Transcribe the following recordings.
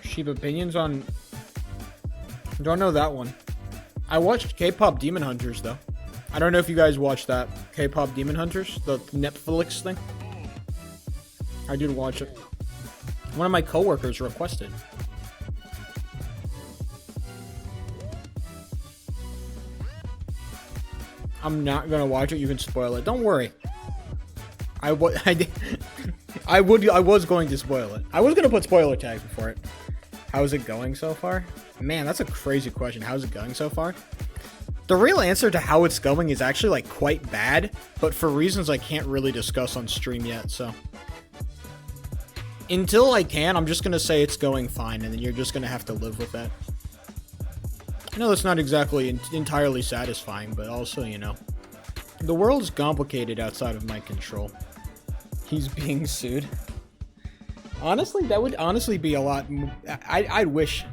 Sheep opinions on... Don't know that one. I watched K-pop Demon Hunters, though. I don't know if you guys watched that. K-pop Demon Hunters, the Netflix thing. I did watch it. One of my coworkers requested. I'm not gonna watch it. You can spoil it. Don't worry. I was going to spoil it. I was gonna put spoiler tags before it. How's it going so far? Man, that's a crazy question. How's it going so far? The real answer to how it's going is actually like quite bad, but for reasons I can't really discuss on stream yet, so. Until I can, I'm just gonna say it's going fine, and then you're just gonna have to live with that. I know that's not exactly entirely satisfying, but also, you know, the world's complicated outside of my control. He's being sued. Honestly, that would honestly be a lot. I'd wish.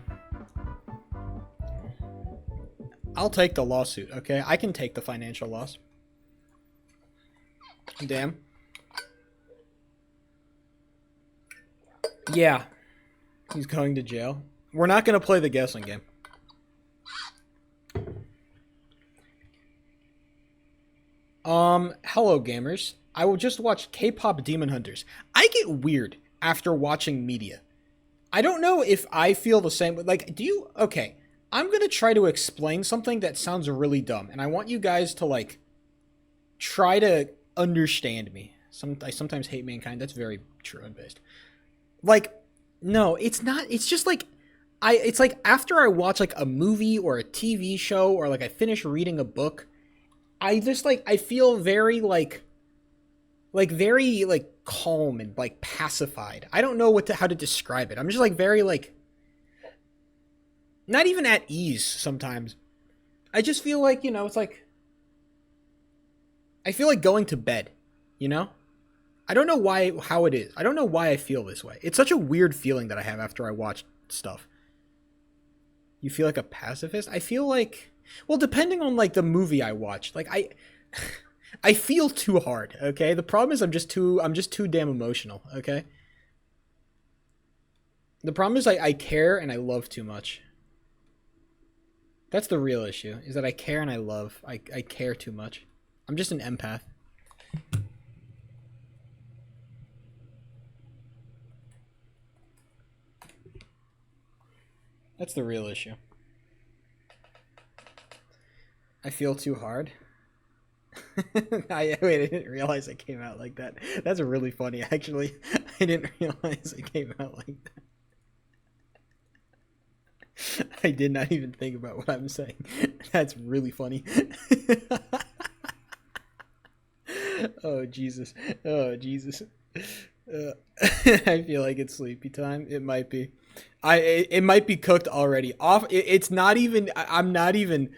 I'll take the lawsuit, okay? I can take the financial loss. Damn. Yeah. He's going to jail. We're not going to play the guessing game. Hello gamers. I will just watch K-pop Demon Hunters. I get weird after watching media. I don't know if I feel the same. Like, do you? Okay. I'm going to try to explain something that sounds really dumb. And I want you guys to, like, try to understand me. I sometimes hate mankind. That's very true and based. Like, no, it's not. It's just like, it's like after I watch, like, a movie or a TV show or, like, I finish reading a book, I just, like, I feel very, like very, like, calm and, like, pacified. I don't know how to describe it. I'm just, like, very, like, not even at ease sometimes. I just feel like, you know, it's like, I feel like going to bed, you know? I don't know how it is. I don't know why I feel this way. It's such a weird feeling that I have after I watch stuff. You feel like a pacifist? I feel like, well, depending on, like, the movie I watched, like, I feel too hard, okay? The problem is I'm just too damn emotional, okay? The problem is I care and I love too much. That's the real issue, is that I care and I love. I care too much. I'm just an empath. That's the real issue. I feel too hard. Wait, I didn't realize it came out like that. That's really funny, actually. I didn't realize it came out like that. I did not even think about what I'm saying. That's really funny. Oh, Jesus. Oh, Jesus. I feel like it's sleepy time. It might be. It might be cooked already. It's not even... I'm not even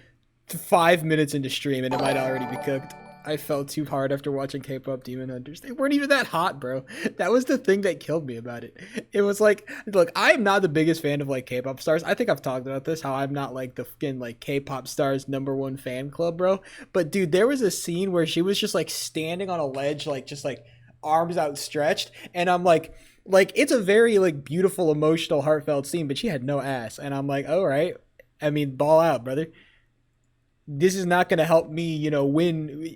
5 minutes into stream and it might already be cooked. I felt too hard after watching K-pop Demon Hunters. They weren't even that hot, bro. That was the thing that killed me about it. It was like, look, I'm not the biggest fan of, like, K-pop stars. I think I've talked about this, how I'm not, like, the fucking, like, K-pop stars #1 fan club, bro. But, dude, there was a scene where she was just, like, standing on a ledge, like, just, like, arms outstretched. And I'm like, it's a very, like, beautiful, emotional, heartfelt scene, but she had no ass. And I'm like, all right. I mean, ball out, brother. This is not going to help me, you know, win.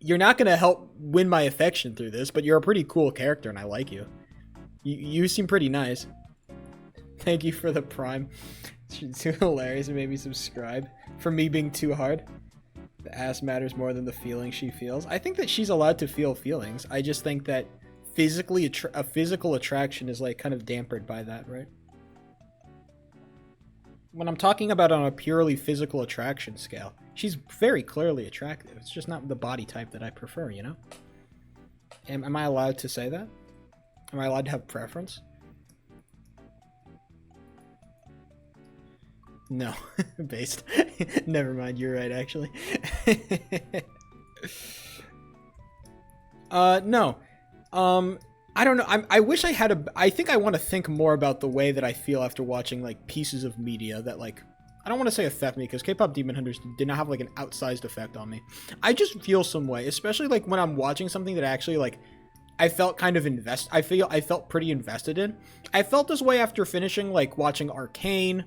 You're not going to help win my affection through this, but you're a pretty cool character and I like you. You seem pretty nice. Thank you for the prime. It's too hilarious. It made me subscribe. For me being too hard. The ass matters more than the feeling she feels. I think that she's allowed to feel feelings. I just think that a physical attraction is, like, kind of dampened by that, right? When I'm talking about on a purely physical attraction scale, she's very clearly attractive. It's just not the body type that I prefer, you know? Am I allowed to say that? Am I allowed to have preference? No. Based. Never mind, you're right, actually. No. I don't know. I wish I had I think I want to think more about the way that I feel after watching, like, pieces of media that, like, I don't want to say affect me, because K-pop Demon Hunters did not have, like, an outsized effect on me. I just feel some way, especially, like, when I'm watching something that actually, like, I felt kind of I felt pretty invested in. I felt this way after finishing like watching Arcane,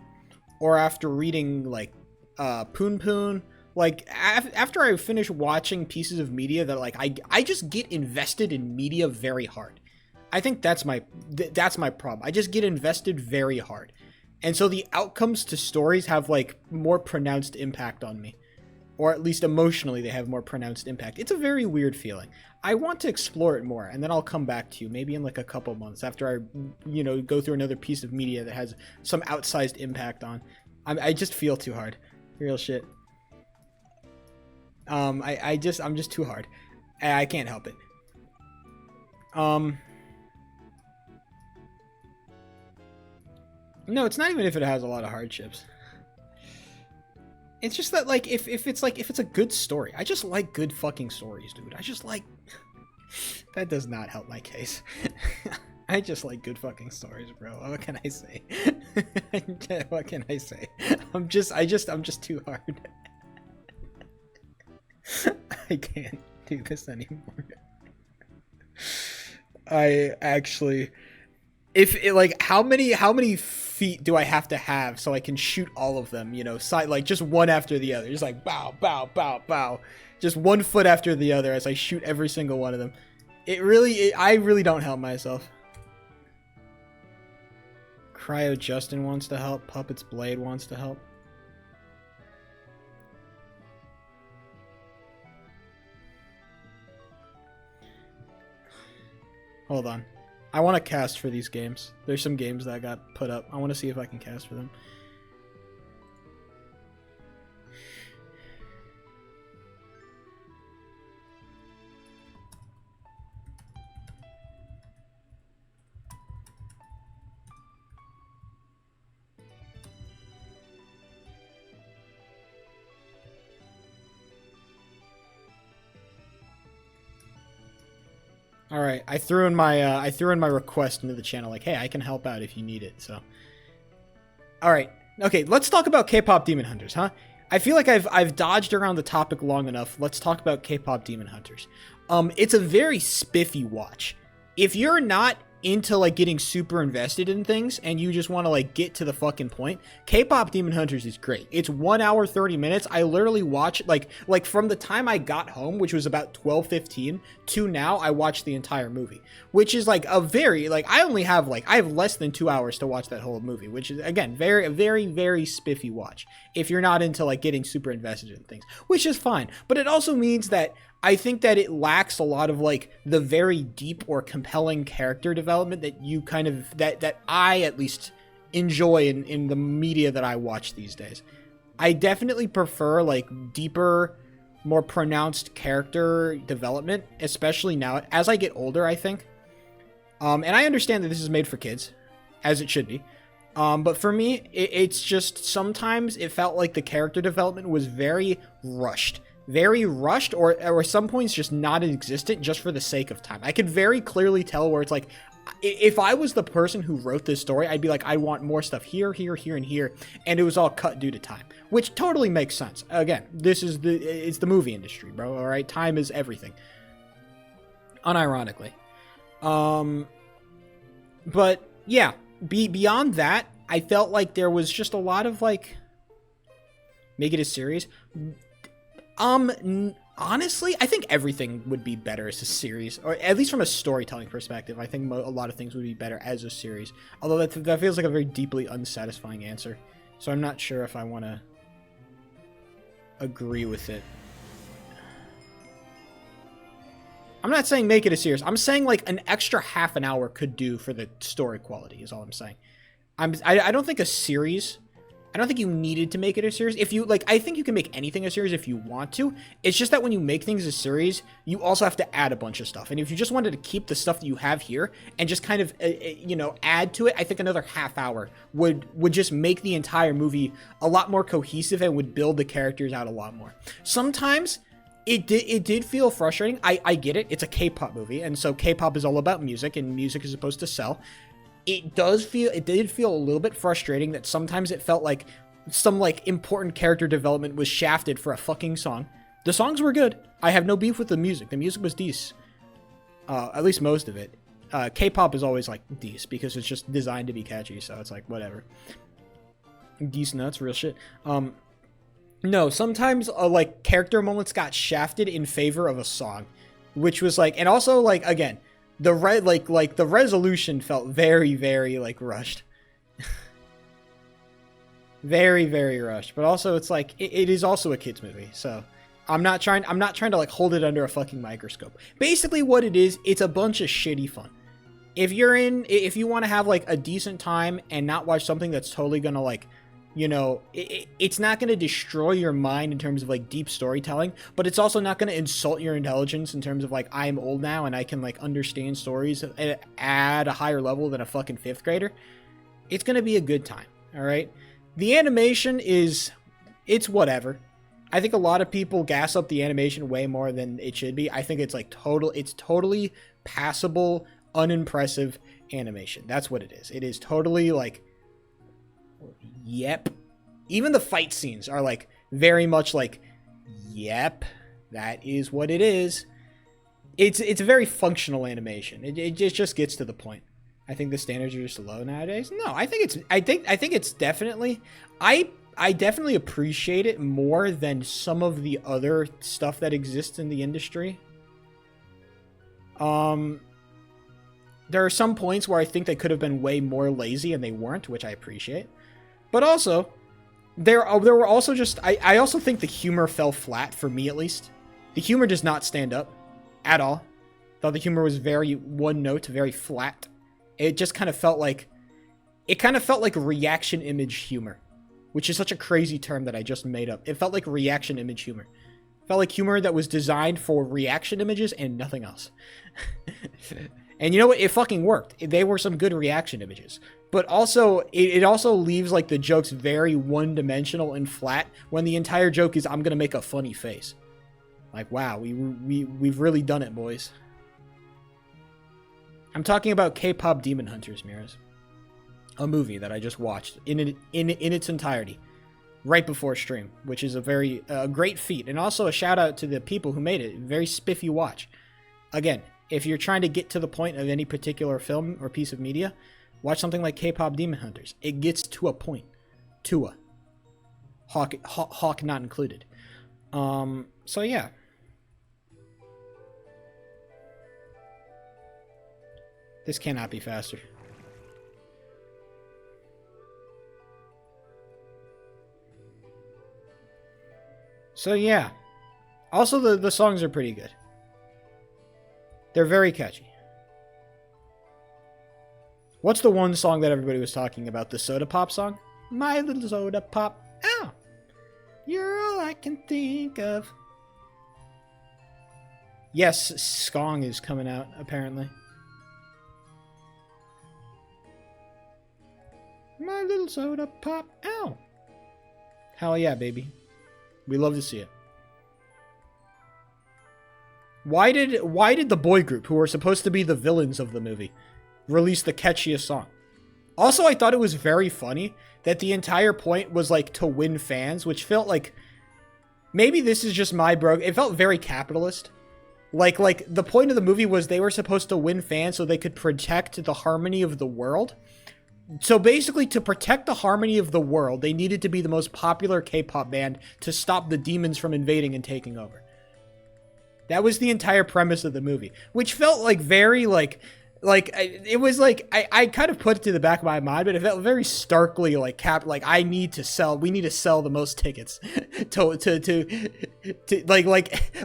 or after reading like Poon Poon. Like after I finish watching pieces of media that like I just get invested in media very hard. I think that's my problem. I just get invested very hard. And so the outcomes to stories have like more pronounced impact on me. Or at least emotionally they have more pronounced impact. It's a very weird feeling. I want to explore it more, and then I'll come back to you maybe in like a couple months after I, go through another piece of media that has some outsized impact I just feel too hard. Real shit. I'm just too hard. I can't help it. No, it's not even if it has a lot of hardships. It's just that, like, if it's a good story. I just like good fucking stories, dude. I just like... That does not help my case. I just like good fucking stories, bro. What can I say? What can I say? I'm just too hard. I can't do this anymore. I actually... how many feet do I have to have so I can shoot all of them, like just one after the other, just like bow, bow, bow, bow, just 1 foot after the other as I shoot every single one of them. I really don't help myself. Cryo Justin wants to help. Puppets Blade wants to help. Hold on. I want to cast for these games. There's some games that got put up. I want to see if I can cast for them. All right, I threw in my request into the channel, like, hey, I can help out if you need it. So, all right, okay, let's talk about K-pop Demon Hunters, huh? I feel like I've dodged around the topic long enough. Let's talk about K-pop Demon Hunters. It's a very spiffy watch. If you're not into like getting super invested in things and you just want to like get to the fucking point, K-pop Demon Hunters is great. It's 1 hour 30 minutes. I literally watch like from the time I got home, which was about 12:15, to now I watched the entire movie, which is like a very like I have less than 2 hours to watch that whole movie, which is again very very spiffy watch if you're not into like getting super invested in things, which is fine. But it also means that I think that it lacks a lot of like the very deep or compelling character development that you kind of that I at least enjoy in the media that I watch these days. I definitely prefer like deeper, more pronounced character development, especially now as I get older, I think. And I understand that this is made for kids, as it should be. But for me, it's just sometimes it felt like the character development was very rushed, or some points just not existent just for the sake of time. I could very clearly tell where it's like, if I was the person who wrote this story, I'd be like, I want more stuff here, here, here, and here, and it was all cut due to time, which totally makes sense. Again, it's the movie industry, bro. All right, time is everything, unironically. But yeah, beyond that, I felt like there was just a lot of like, make it a series. Honestly, I think everything would be better as a series, or at least from a storytelling perspective. I think a lot of things would be better as a series, although that feels like a very deeply unsatisfying answer, so I'm not sure if I want to agree with it. I'm not saying make it a series. I'm saying like an extra half an hour could do for the story quality is all I'm saying. I don't think a series... I don't think you needed to make it a series. If you like, I think you can make anything a series if you want to. It's just that when you make things a series, you also have to add a bunch of stuff. And if you just wanted to keep the stuff that you have here and just kind of, add to it, I think another half hour would just make the entire movie a lot more cohesive and would build the characters out a lot more. Sometimes it did feel frustrating. I get it. It's a K-pop movie, and so K-pop is all about music, and music is supposed to sell. It did feel a little bit frustrating that sometimes it felt like some like important character development was shafted for a fucking song. The songs were good. I have no beef with the music. The music was decent. At least most of it. K-pop is always like geese because it's just designed to be catchy, so it's like whatever. Geese nuts, real shit. No, sometimes like character moments got shafted in favor of a song, which was like, and also like again, the the resolution felt very, very like rushed. Very, very rushed. But also it's like it is also a kids movie, so I'm not trying to like hold it under a fucking microscope. Basically what it is, it's a bunch of shitty fun. If you want to have like a decent time and not watch something that's totally gonna like, you know, it's not going to destroy your mind in terms of like deep storytelling, but it's also not going to insult your intelligence in terms of like, I'm old now and I can like understand stories at a higher level than a fucking fifth grader. It's going to be a good time. All right. The animation it's whatever. I think a lot of people gas up the animation way more than it should be. I think it's like it's totally passable, unimpressive animation. That's what it is. It is totally like, yep. Even the fight scenes are like very much like, yep, that is what it is. It's a very functional animation. It just gets to the point. I think the standards are just low nowadays. No, I think it's definitely, I definitely appreciate it more than some of the other stuff that exists in the industry. There are some points where I think they could have been way more lazy and they weren't, which I appreciate. But also, there were also just... I also think the humor fell flat, for me at least. The humor does not stand up at all. Thought the humor was very one note, very flat. It just kind of felt like... It kind of felt like reaction image humor. Which is such a crazy term that I just made up. It felt like reaction image humor. It felt like humor that was designed for reaction images and nothing else. And you know what? It fucking worked. They were some good reaction images. But also, it also leaves like the jokes very one-dimensional and flat when the entire joke is, I'm gonna make a funny face. Like, wow, we've really done it, boys. I'm talking about K-pop Demon Hunters, Miras. A movie that I just watched in its entirety right before stream, which is a very great feat. And also a shout out to the people who made it. Very spiffy watch. Again, if you're trying to get to the point of any particular film or piece of media, watch something like K-pop Demon Hunters. It gets to a point. To a. Hawk not included. So yeah. This cannot be faster. So yeah. Also, the songs are pretty good. They're very catchy. What's the one song that everybody was talking about? The Soda Pop song? My little soda pop. Ow! You're all I can think of. Yes, Skong is coming out, apparently. My little soda pop. Ow! Hell yeah, baby. We love to see it. Why did the boy group, who were supposed to be the villains of the movie, release the catchiest song? Also, I thought it was very funny that the entire point was like to win fans, which felt like, maybe this is just my bro. It felt very capitalist. Like the point of the movie was they were supposed to win fans so they could protect the harmony of the world. So basically, to protect the harmony of the world, they needed to be the most popular K-pop band to stop the demons from invading and taking over. That was the entire premise of the movie, which felt like very it was like I kind of put it to the back of my mind, but it felt very starkly like we need to sell the most tickets to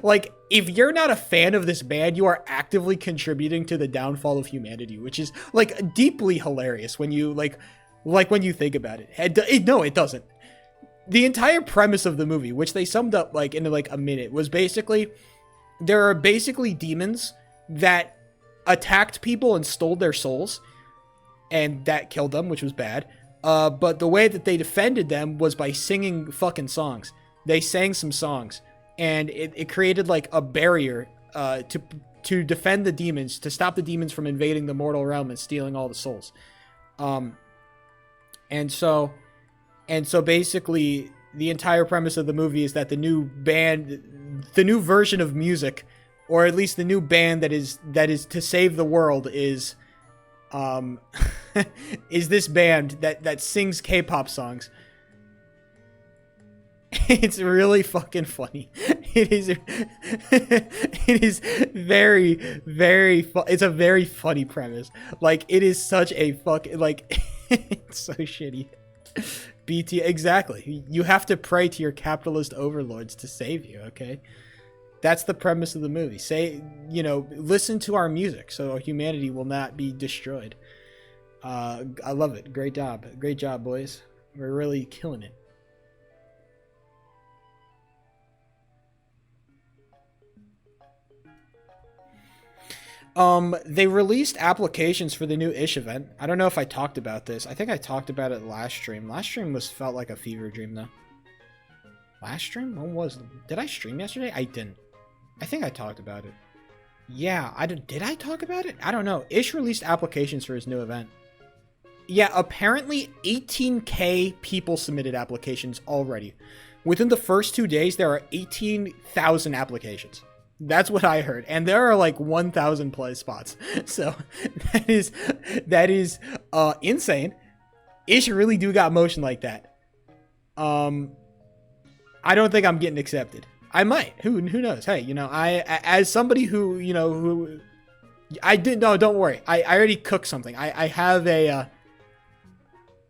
like if you're not a fan of this band, you are actively contributing to the downfall of humanity, which is like deeply hilarious when you when you think about it. No, it doesn't. The entire premise of the movie, which they summed up like in like a minute, was basically there are basically demons that attacked people and stole their souls, and that killed them, which was bad. But the way that they defended them was by singing fucking songs. They sang some songs, and it created like a barrier to defend the demons, to stop the demons from invading the mortal realm and stealing all the souls. And so basically the entire premise of the movie is that the new version of music or at least the new band that is to save the world is is this band that sings K-pop songs. It's really fucking funny. It is it is very it's a very funny premise. Like, it is such a fucking, like, it's so shitty. BT, exactly. You have to pray to your capitalist overlords to save you, okay? That's the premise of the movie. Say, you know, listen to our music so humanity will not be destroyed. I love it. Great job. Great job, boys. We're really killing it. They released applications for the new Ish event. I don't know if I talked about this. I think I talked about it last stream. Last stream felt like a fever dream, though. Last stream? When was it? Did I stream yesterday? I didn't. I think I talked about it. Yeah, did I talk about it? I don't know. Ish released applications for his new event. Yeah, apparently 18k people submitted applications already. Within the first 2 days, there are 18,000 applications. That's what I heard, and there are like 1,000 play spots. So that is insane. Ish really do got motion like that. I don't think I'm getting accepted. I might. Who knows? Hey, you know, I, as somebody who, you know, who I did, no, don't worry. I already cooked something. I have a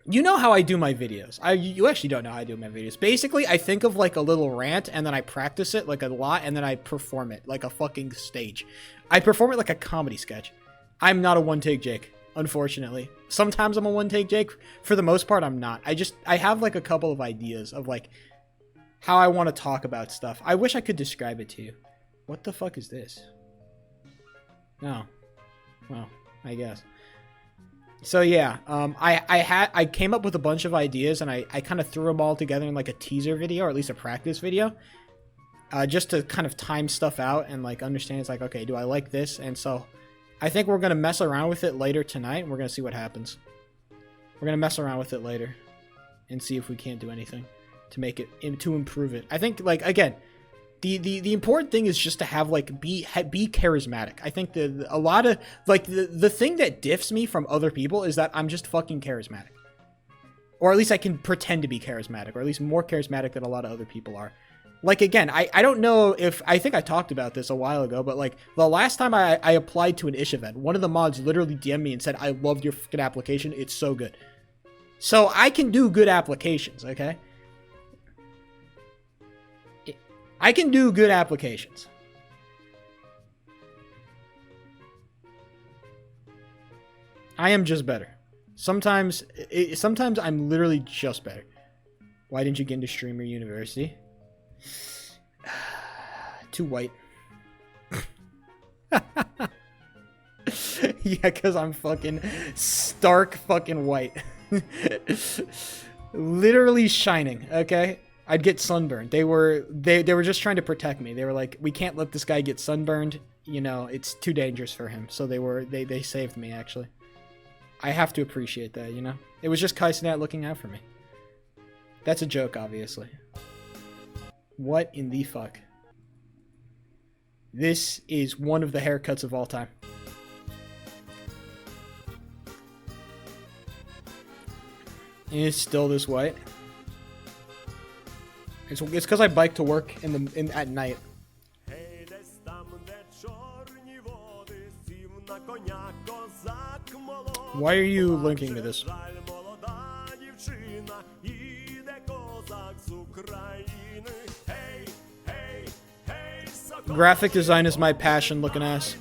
you know how I do my videos. You actually don't know how I do my videos. Basically, I think of like a little rant and then I practice it like a lot and then I perform it like a fucking stage. I perform it like a comedy sketch. I'm not a one-take Jake, unfortunately. Sometimes I'm a one-take Jake. For the most part, I'm not. I have like a couple of ideas of like how I want to talk about stuff. I wish I could describe it to you. What the fuck is this? No. Well, I guess. So yeah, I came up with a bunch of ideas and I kind of threw them all together in like a teaser video, or at least a practice video, just to kind of time stuff out and like understand. It's like, okay, do I like this? And so I think we're gonna mess around with it later tonight and we're gonna see what happens. We're gonna mess around with it later and see if we can't do anything to make it, to improve it. I think, like, again, the important thing is just to have like be charismatic. I think a lot of like the thing that diffs me from other people is that I'm just fucking charismatic, or at least I can pretend to be charismatic, or at least more charismatic than a lot of other people are. Like, again, I don't know if I think I talked about this a while ago, but like the last time I applied to an Ish event, one of the mods literally DM'd me and said, "I loved your fucking application. It's so good." So I can do good applications, okay? I can do good applications. I am just better. Sometimes I'm literally just better. Why didn't you get into Streamer University? Too white. Yeah, because I'm fucking stark fucking white. Literally shining, okay? I'd get sunburned. They were just trying to protect me. They were like, we can't let this guy get sunburned. You know, it's too dangerous for him. So they saved me, actually. I have to appreciate that, you know? It was just Kaisenat looking out for me. That's a joke, obviously. What in the fuck? This is one of the haircuts of all time. And it's still this white. It's because I bike to work at night. Why are you linking to this? Graphic design is my passion, looking ass.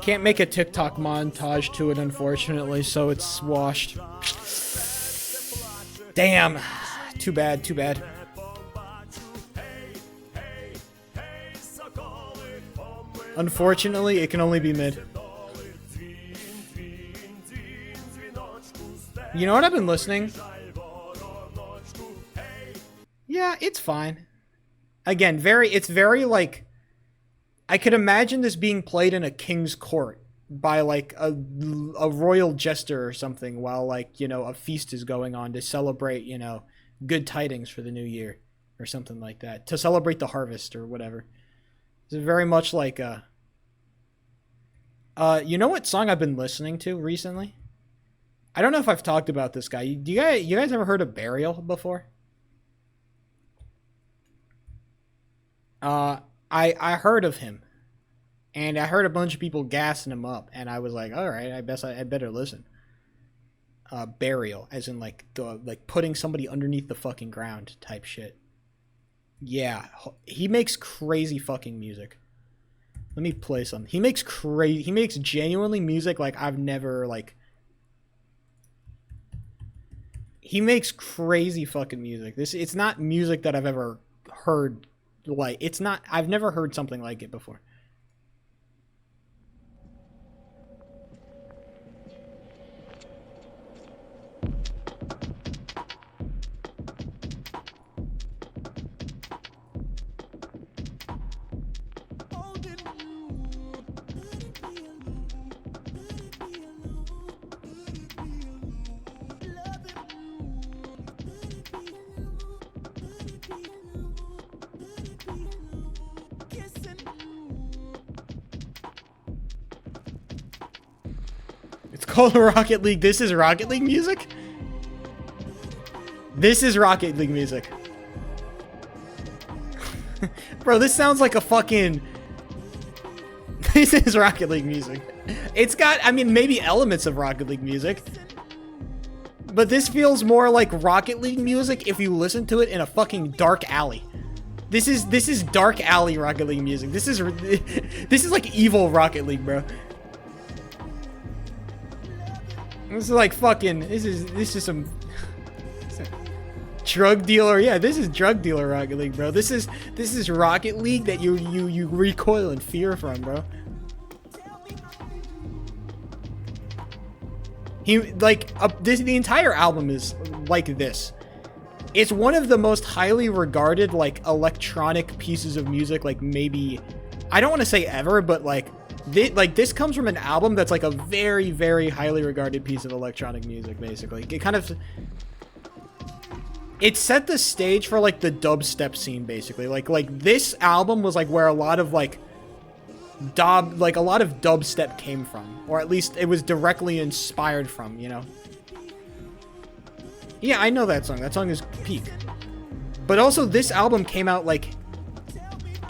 Can't make a TikTok montage to it, unfortunately, so it's washed. Damn. Too bad, too bad. Unfortunately, it can only be mid. You know what I've been listening? Yeah, it's fine. Again, it's very like, I could imagine this being played in a king's court by like a royal jester or something while like, you know, a feast is going on to celebrate, you know, good tidings for the new year or something like that. To celebrate the harvest or whatever. It's very much like you know what song I've been listening to recently? I don't know if I've talked about this guy. You guys ever heard of Burial before? I heard of him, and I heard a bunch of people gassing him up, and I was like, all right, I better listen. Burial, as in like the like putting somebody underneath the fucking ground type shit. Yeah, he makes crazy fucking music. Let me play some. He makes crazy. He makes genuinely music like I've never like. He makes crazy fucking music. It's not music that I've ever heard. Like it's not. I've never heard something like it before. It's called Rocket League. This is Rocket League music? This is Rocket League music. Bro, this sounds like a fucking... This is Rocket League music. It's got, I mean, maybe elements of Rocket League music. But this feels more like Rocket League music if you listen to it in a fucking dark alley. This is dark alley Rocket League music. This is like evil Rocket League, bro. This is like fucking. This is some drug dealer. Yeah, this is drug dealer Rocket League, bro. This is Rocket League that you recoil in fear from, bro. The entire album is like this. It's one of the most highly regarded like electronic pieces of music, like maybe, I don't want to say ever, but like this comes from an album that's like a very, very highly regarded piece of electronic music, basically. It set the stage for like the dubstep scene, basically. Like this album was like where a lot of dubstep came from, or at least it was directly inspired from, you know. Yeah, I know that song. That song is peak. But also this album came out like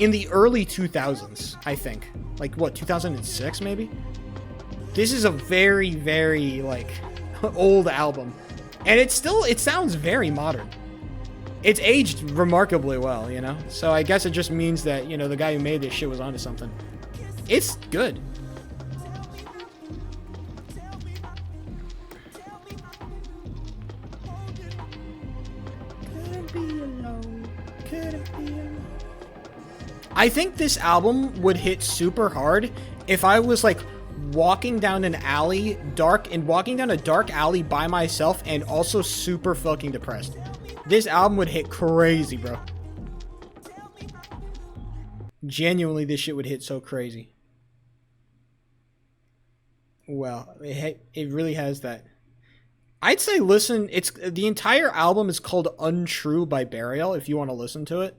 in the early 2000s, I think. Like what, 2006 maybe? This is a very, very like old album. And it sounds very modern. It's aged remarkably well, you know? So I guess it just means that, you know, the guy who made this shit was onto something. It's good. I think this album would hit super hard if I was like walking down a dark alley by myself and also super fucking depressed. This album would hit crazy, bro. Genuinely, this shit would hit so crazy. Well, it really has that. I'd say listen, the entire album is called Untrue by Burial if you want to listen to it.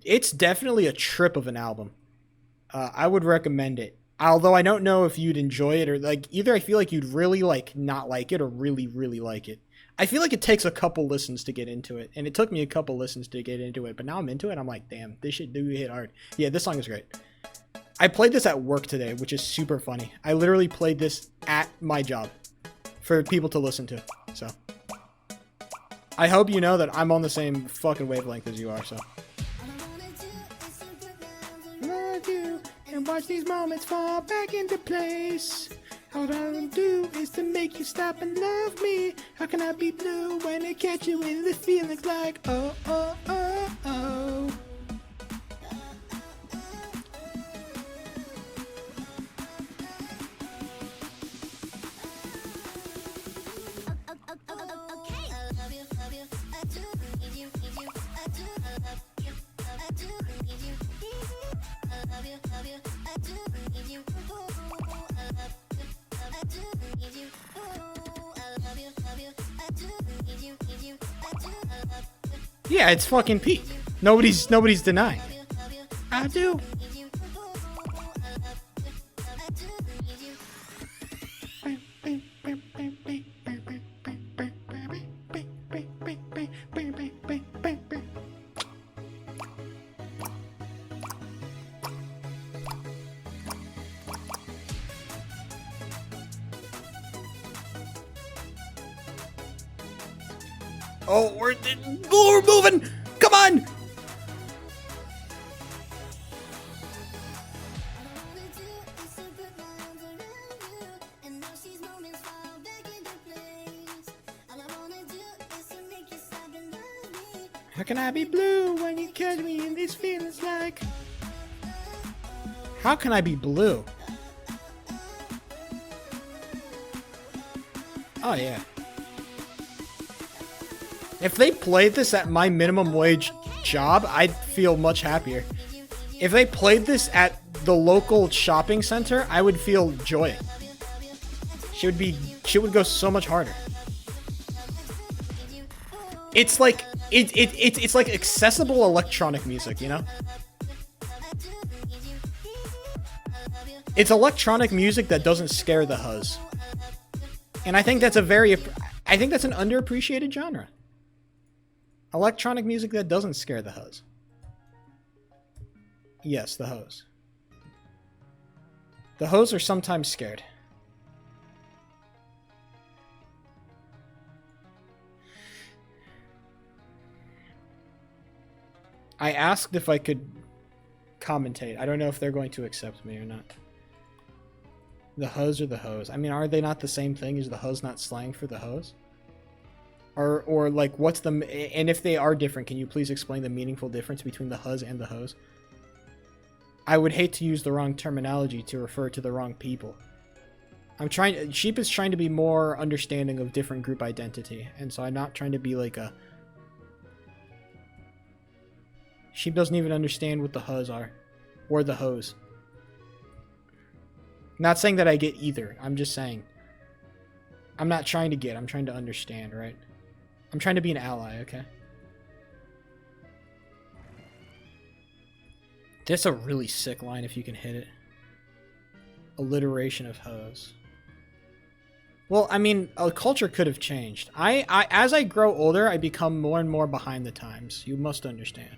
It's definitely a trip of an album. I would recommend it. Although I don't know if you'd enjoy it, or like either I feel like you'd really like not like it or really, really like it. I feel like it takes a couple listens to get into it, and it took me a couple listens to get into it, but now I'm into it. I'm like, damn, this shit do hit hard. Yeah, this song is great. I played this at work today, which is super funny. I literally played this at my job for people to listen to. So I hope you know that I'm on the same fucking wavelength as you are. So love you and watch these moments fall back into place. All I wanna do is to make you stop and love me. How can I be blue when I catch you in the feelings like oh, oh, oh, oh. Yeah, it's fucking peak. Nobody's denying it. I do. Oh, we're moving. Come on. How can I be blue when you catch me in these feelings like? How can I be blue? Oh yeah. If they played this at my minimum wage job, I'd feel much happier. If they played this at the local shopping center, I would feel joy. She would go so much harder. It's like it's like accessible electronic music, you know? It's electronic music that doesn't scare the huzz. And I think that's an underappreciated genre. Electronic music that doesn't scare the huzz. Yes, the hoes. The hoes are sometimes scared. I asked if I could commentate. I don't know if they're going to accept me or not. The hoes or the hoes? I mean, are they not the same thing? Is the hoes not slang for the hoes? Or like, what's the... And if they are different, can you please explain the meaningful difference between the huzz and the hoes? I would hate to use the wrong terminology to refer to the wrong people. Sheep is trying to be more understanding of different group identity, and so I'm not trying to be like a... Sheep doesn't even understand what the huzz are. Or the hoes. Not saying that I get either. I'm just saying. I'm not trying to get. I'm trying to understand, right? I'm trying to be an ally, okay? That's a really sick line if you can hit it. Alliteration of hoes. Well, I mean, a culture could have changed. As I grow older, I become more and more behind the times. You must understand.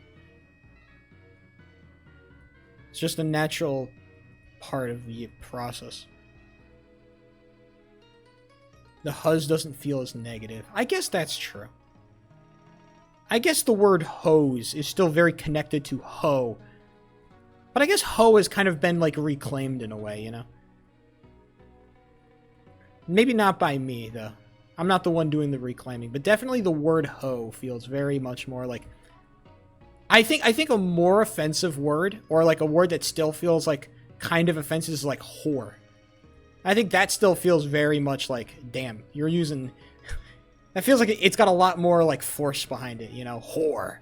It's just a natural part of the process. The huzz doesn't feel as negative. I guess that's true. I guess the word hose is still very connected to hoe. But I guess hoe has kind of been like reclaimed in a way, you know? Maybe not by me, though. I'm not the one doing the reclaiming, but definitely the word hoe feels very much more like... I think a more offensive word, or like a word that still feels like kind of offensive, is like whore. I think that still feels very much like, damn, you're using... That feels like it's got a lot more like force behind it, you know? Whore.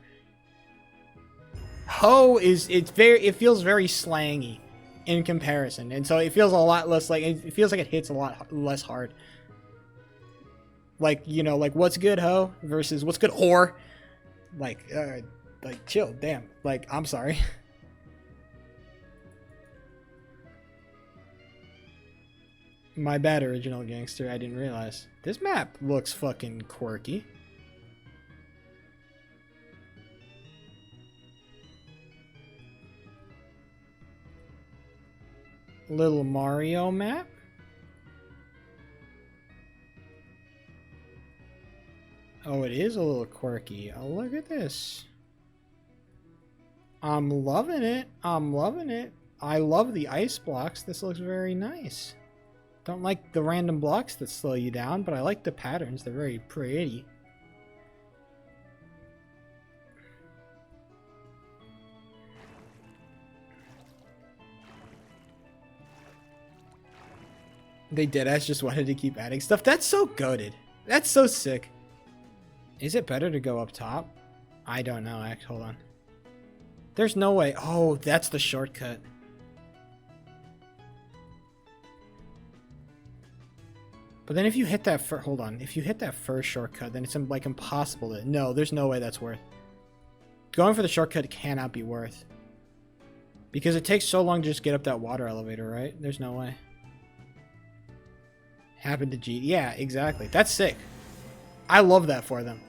Ho it feels very slangy in comparison, and so it feels a lot less like... It feels like it hits a lot less hard. Like, you know, like, what's good, ho? Versus, what's good, whore? Like, chill, damn. Like, I'm sorry. My bad, original gangster. I didn't realize. This map looks fucking quirky. Little Mario map. Oh, it is a little quirky. Oh, look at this. I'm loving it. I'm loving it. I love the ice blocks. This looks very nice. Don't like the random blocks that slow you down, but I like the patterns. They're very pretty. They deadass just wanted to keep adding stuff. That's so goated. That's so sick. Is it better to go up top? I don't know. Hold on. There's no way. Oh, that's the shortcut. But then if you hit that hold on, if you hit that first shortcut, then it's like impossible to... No, there's no way that's worth. Going for the shortcut cannot be worth. Because it takes so long to just get up that water elevator, right? There's no way. Happened to G. Yeah, exactly. That's sick. I love that for them.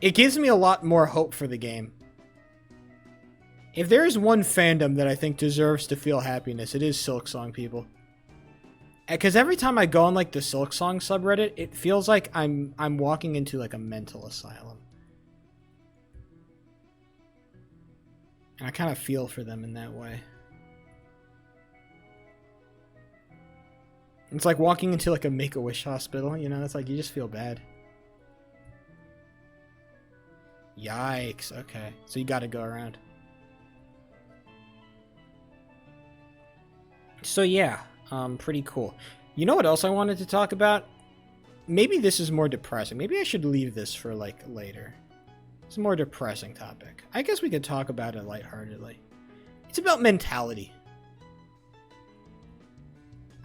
It gives me a lot more hope for the game. If there is one fandom that I think deserves to feel happiness, it is Silksong people. Because every time I go on like the Silksong subreddit, it feels like I'm walking into like a mental asylum. And I kind of feel for them in that way. It's like walking into like a Make-A-Wish hospital, you know? It's like you just feel bad. Yikes, okay. So you gotta go around. So yeah, pretty cool. You know what else I wanted to talk about? Maybe this is more depressing. Maybe I should leave this for like later. It's a more depressing topic. I guess we could talk about it lightheartedly. It's about mentality.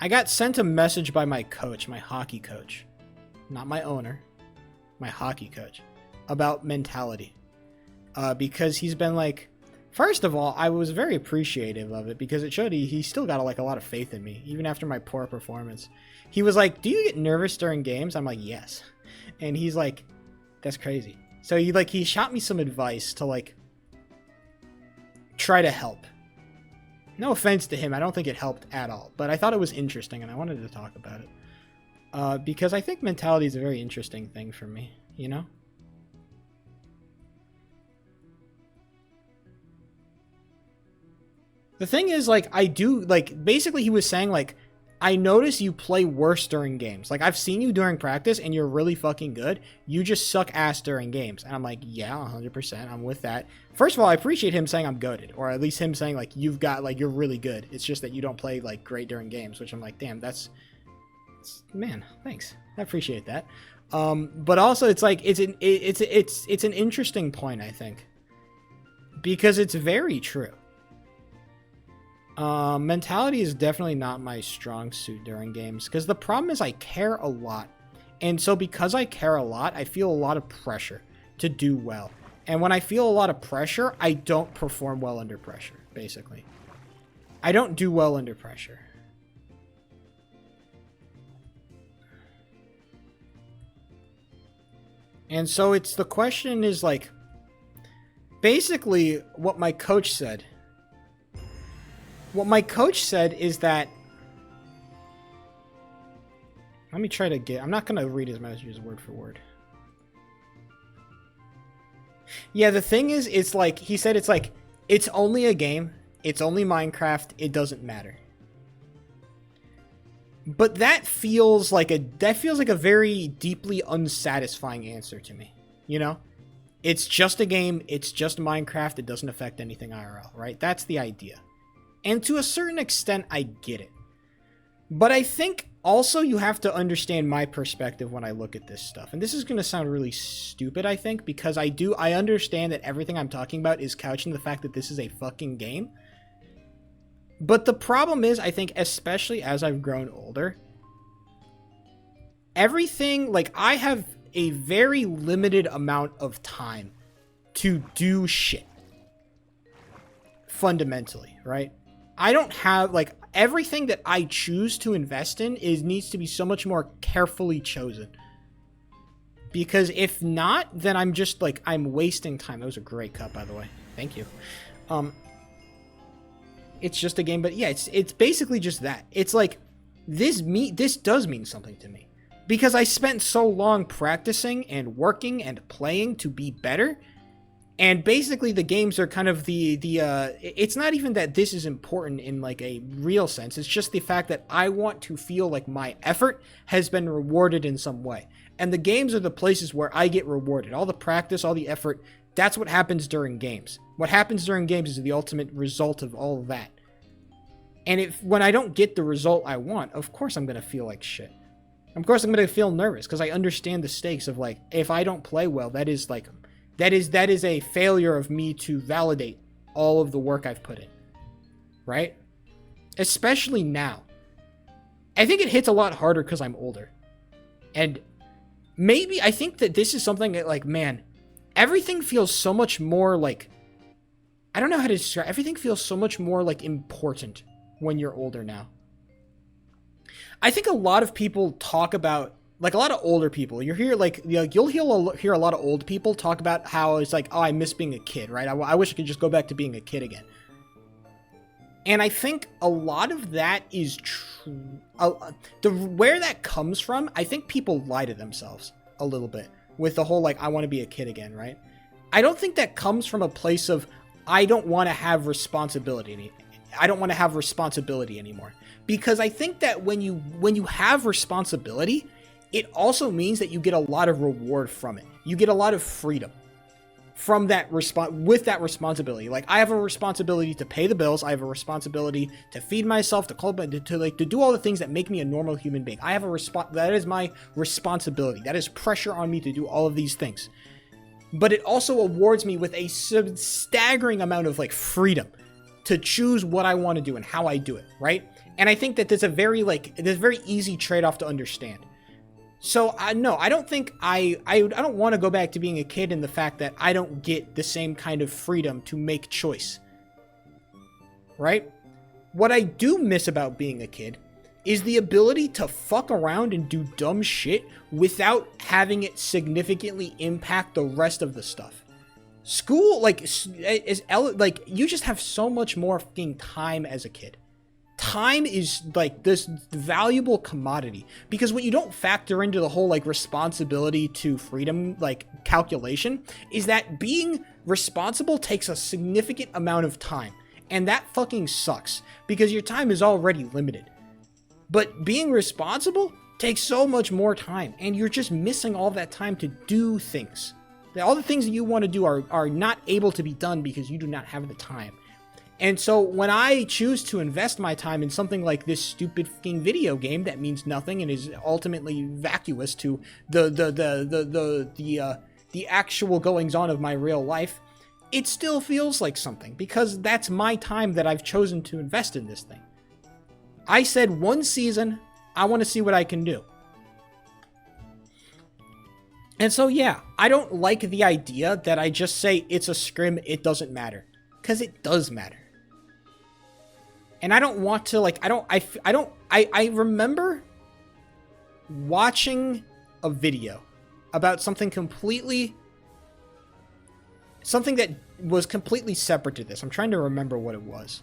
I got sent a message by my coach, my hockey coach. Not my owner. My hockey coach. About mentality. Because he's been like... First of all, I was very appreciative of it because it showed he still got like a lot of faith in me, even after my poor performance. He was like, "Do you get nervous during games?" I'm like, "Yes." And he's like, "That's crazy." So he shot me some advice to like try to help. No offense to him, I don't think it helped at all, but I thought it was interesting and I wanted to talk about it. Because I think mentality is a very interesting thing for me, you know? The thing is, like, I do, like, basically he was saying, like, I notice you play worse during games. Like, I've seen you during practice, and you're really fucking good. You just suck ass during games. And I'm like, yeah, 100%. I'm with that. First of all, I appreciate him saying I'm goated. Or at least him saying, like, you're really good. It's just that you don't play, like, great during games. Which I'm like, damn, man, thanks. I appreciate that. But also, it's like, it's an interesting point, I think. Because it's very true. Mentality is definitely not my strong suit during games because the problem is I care a lot. And so because I care a lot, I feel a lot of pressure to do well. And when I feel a lot of pressure, I don't perform well under pressure, basically. I don't do well under pressure. And so the question is like, basically what my coach said. What my coach said is that... Let me try to get... I'm not going to read his messages word for word. Yeah, the thing is, it's like... He said it's like, it's only a game. It's only Minecraft. It doesn't matter. But that feels like a very deeply unsatisfying answer to me. You know? It's just a game. It's just Minecraft. It doesn't affect anything IRL, right? That's the idea. And to a certain extent, I get it. But I think also you have to understand my perspective when I look at this stuff. And this is going to sound really stupid, I think, because I understand that everything I'm talking about is couched in the fact that this is a fucking game. But the problem is, I think, especially as I've grown older, everything, like, I have a very limited amount of time to do shit. Fundamentally, right? I don't have, like, everything that I choose to invest in needs to be so much more carefully chosen. Because if not, then I'm just, like, I'm wasting time. That was a great cut, by the way. Thank you. It's just a game, but yeah, it's basically just that. It's like, this does mean something to me. Because I spent so long practicing and working and playing to be better. And basically the games are kind of it's not even that this is important in like a real sense. It's just the fact that I want to feel like my effort has been rewarded in some way. And the games are the places where I get rewarded. All the practice, all the effort, that's what happens during games. What happens during games is the ultimate result of all of that. And when I don't get the result I want, of course I'm going to feel like shit. Of course I'm going to feel nervous because I understand the stakes of like, if I don't play well, that is like... That is a failure of me to validate all of the work I've put in. Right? Especially now. I think it hits a lot harder because I'm older. And maybe I think that this is something that, like, man, everything feels so much more like, I don't know how to describe, everything feels so much more like important when you're older now. I think a lot of people talk about, like, a lot of older people, you'll hear a lot of old people talk about how it's like, oh, I miss being a kid, right? I wish I could just go back to being a kid again. And I think a lot of that is true. Where that comes from, I think people lie to themselves a little bit with the whole, like, I want to be a kid again, right? I don't think that comes from a place of, I don't want to have responsibility. I don't want to have responsibility anymore. Because I think that when you have responsibility, it also means that you get a lot of reward from it. You get a lot of freedom from that with that responsibility. Like, I have a responsibility to pay the bills. I have a responsibility to feed myself, to do all the things that make me a normal human being. I have that is my responsibility. That is pressure on me to do all of these things. But it also awards me with a staggering amount of, like, freedom to choose what I want to do and how I do it, right? And I think that there's a very easy trade-off to understand. So I don't think I don't want to go back to being a kid in the fact that I don't get the same kind of freedom to make choice. Right? What I do miss about being a kid is the ability to fuck around and do dumb shit without having it significantly impact the rest of the stuff. School, you just have so much more fucking time as a kid. Time is, like, this valuable commodity, because what you don't factor into the whole, like, responsibility to freedom, like, calculation is that being responsible takes a significant amount of time, and that fucking sucks because your time is already limited. But being responsible takes so much more time, and you're just missing all that time to do things. All the things that you want to do are not able to be done because you do not have the time. And so when I choose to invest my time in something like this stupid fucking video game that means nothing and is ultimately vacuous to the actual goings on of my real life, it still feels like something, because that's my time that I've chosen to invest in this thing. I said one season, I want to see what I can do. And so, yeah, I don't like the idea that I just say it's a scrim, it doesn't matter. Because it does matter. And I don't want to, like, I remember watching a video about something that was completely separate to this. I'm trying to remember what it was.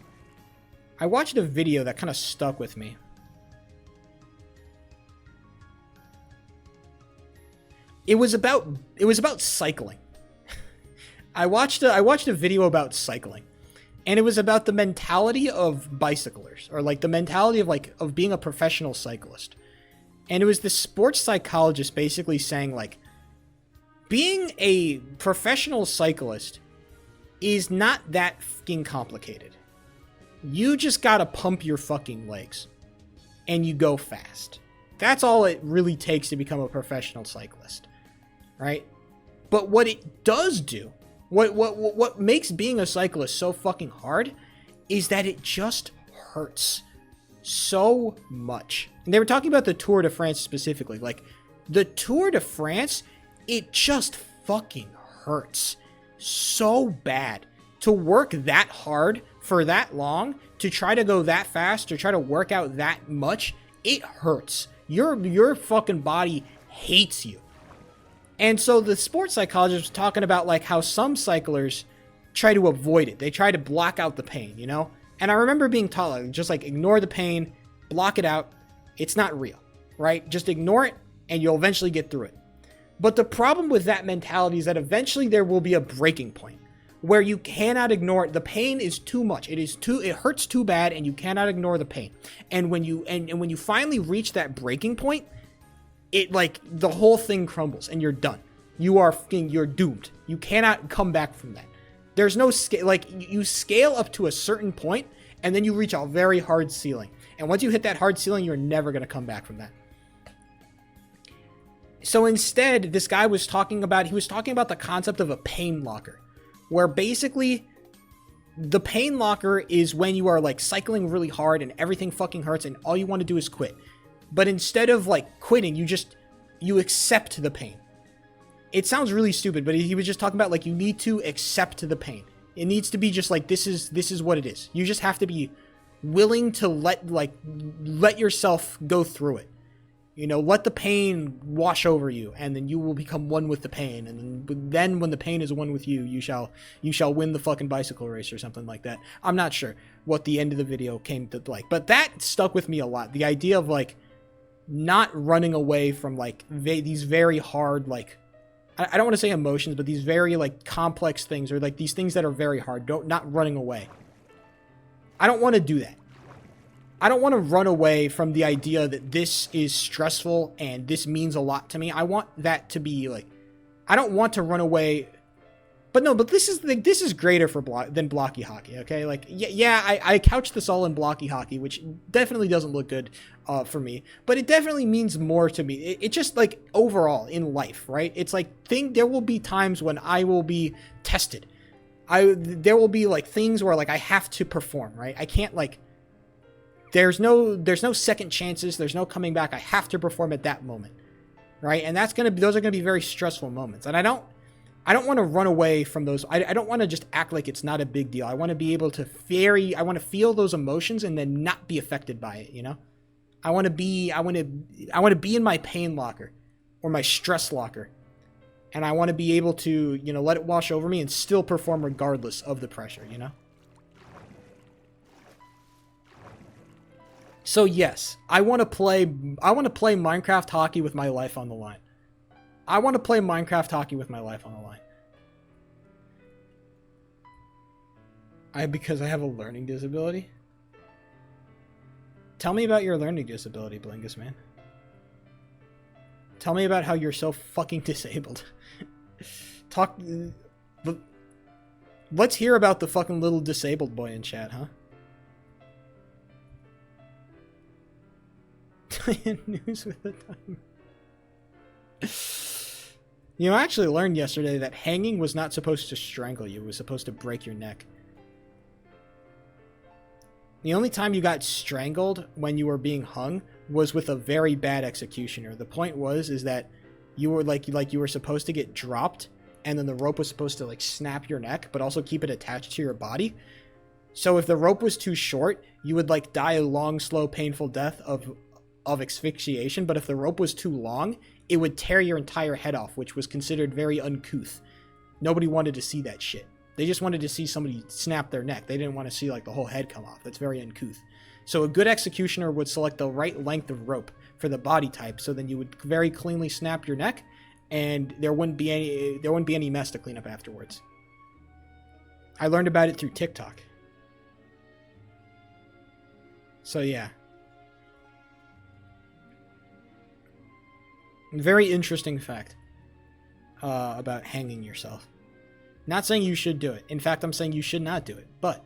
I watched a video that kind of stuck with me. It was about cycling. I watched a video about cycling. And it was about the mentality of bicyclers, or, like, the mentality of being a professional cyclist. And it was the sports psychologist basically saying, like, being a professional cyclist is not that fucking complicated. You just gotta pump your fucking legs. And you go fast. That's all it really takes to become a professional cyclist. Right? But what it does do, what makes being a cyclist so fucking hard is that it just hurts so much. And they were talking about the Tour de France specifically. Like, the Tour de France, it just fucking hurts so bad to work that hard for that long, to try to go that fast, to try to work out that much. It hurts. Your fucking body hates you. And so the sports psychologist was talking about, like, how some cyclers try to avoid it. They try to block out the pain, you know? And I remember being taught, like, just, like, ignore the pain, block it out. It's not real, right? Just ignore it and you'll eventually get through it. But the problem with that mentality is that eventually there will be a breaking point where you cannot ignore it. The pain is too much. It hurts too bad, and you cannot ignore the pain. And when you finally reach that breaking point, it, like, the whole thing crumbles and you're done. You're doomed. You cannot come back from that. There's no scale. Like, you scale up to a certain point and then you reach a very hard ceiling. And once you hit that hard ceiling, you're never going to come back from that. So instead, this guy was talking about the concept of a pain locker, where basically the pain locker is when you are, like, cycling really hard and everything fucking hurts and all you want to do is quit. but instead of like quitting, you accept the pain. It sounds really stupid, but he was just talking about like you need to accept the pain. It needs to be just like this is what it is. You just have to be willing to let yourself go through it. You know, let the pain wash over you, and then you will become one with the pain. And then when the pain is one with you, you shall win the fucking bicycle race or something like that. I'm not sure what the end of the video came to like, but that stuck with me a lot. The idea of like not running away from like these very hard, like, I don't want to say emotions, but these very like complex things, or like these things that are very hard. Not running away. I don't want to do that. I don't want to run away from the idea that this is stressful and this means a lot to me. I want that to be like, I don't want to run away. But this is greater than blocky hockey, okay? Like, I couch this all in blocky hockey, which definitely doesn't look good for me. But it definitely means more to me. It just, like, overall in life, right? It's like, there will be times when I will be tested. There will be, like, things where, like, I have to perform, right? I can't, like, there's no second chances. There's no coming back. I have to perform at that moment, right? And those are going to be very stressful moments. And I don't want to run away from those. I don't want to just act like it's not a big deal. I want to be able to I want to feel those emotions and then not be affected by it, you know? I want to be in my pain locker or my stress locker. And I want to be able to, you know, let it wash over me and still perform regardless of the pressure, you know? So yes, I want to play Minecraft hockey with my life on the line. I want to play Minecraft hockey with my life on the line. Because I have a learning disability? Tell me about your learning disability, Blingus, man. Tell me about how you're so fucking disabled. Let's hear about the fucking little disabled boy in chat, huh? News with the time. You know, I actually learned yesterday that hanging was not supposed to strangle you. It was supposed to break your neck. The only time you got strangled when you were being hung was with a very bad executioner. The point is that you were you were supposed to get dropped, and then the rope was supposed to like snap your neck, but also keep it attached to your body. So if the rope was too short, you would like die a long, slow, painful death of asphyxiation. But if the rope was too long, it would tear your entire head off, which was considered very uncouth. Nobody wanted to see that shit. They just wanted to see somebody snap their neck. They didn't want to see like the whole head come off. That's very uncouth. So a good executioner would select the right length of rope for the body type, so then you would very cleanly snap your neck, and there wouldn't be any mess to clean up afterwards. I learned about it through TikTok. So yeah. Very interesting fact about hanging yourself. Not saying you should do it. In fact, I'm saying you should not do it. But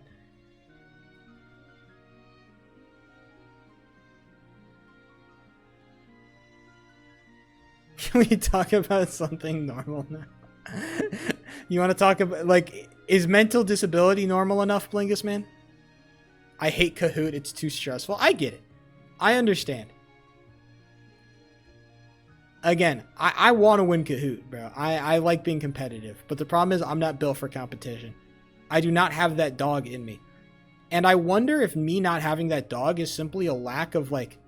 can we talk about something normal now? You want to talk about, like, is mental disability normal enough, Blingus man? I hate Kahoot. It's too stressful. I get it. I understand. Again, I want to win Kahoot, bro. I like being competitive. But the problem is I'm not built for competition. I do not have that dog in me. And I wonder if me not having that dog is simply a lack of, like...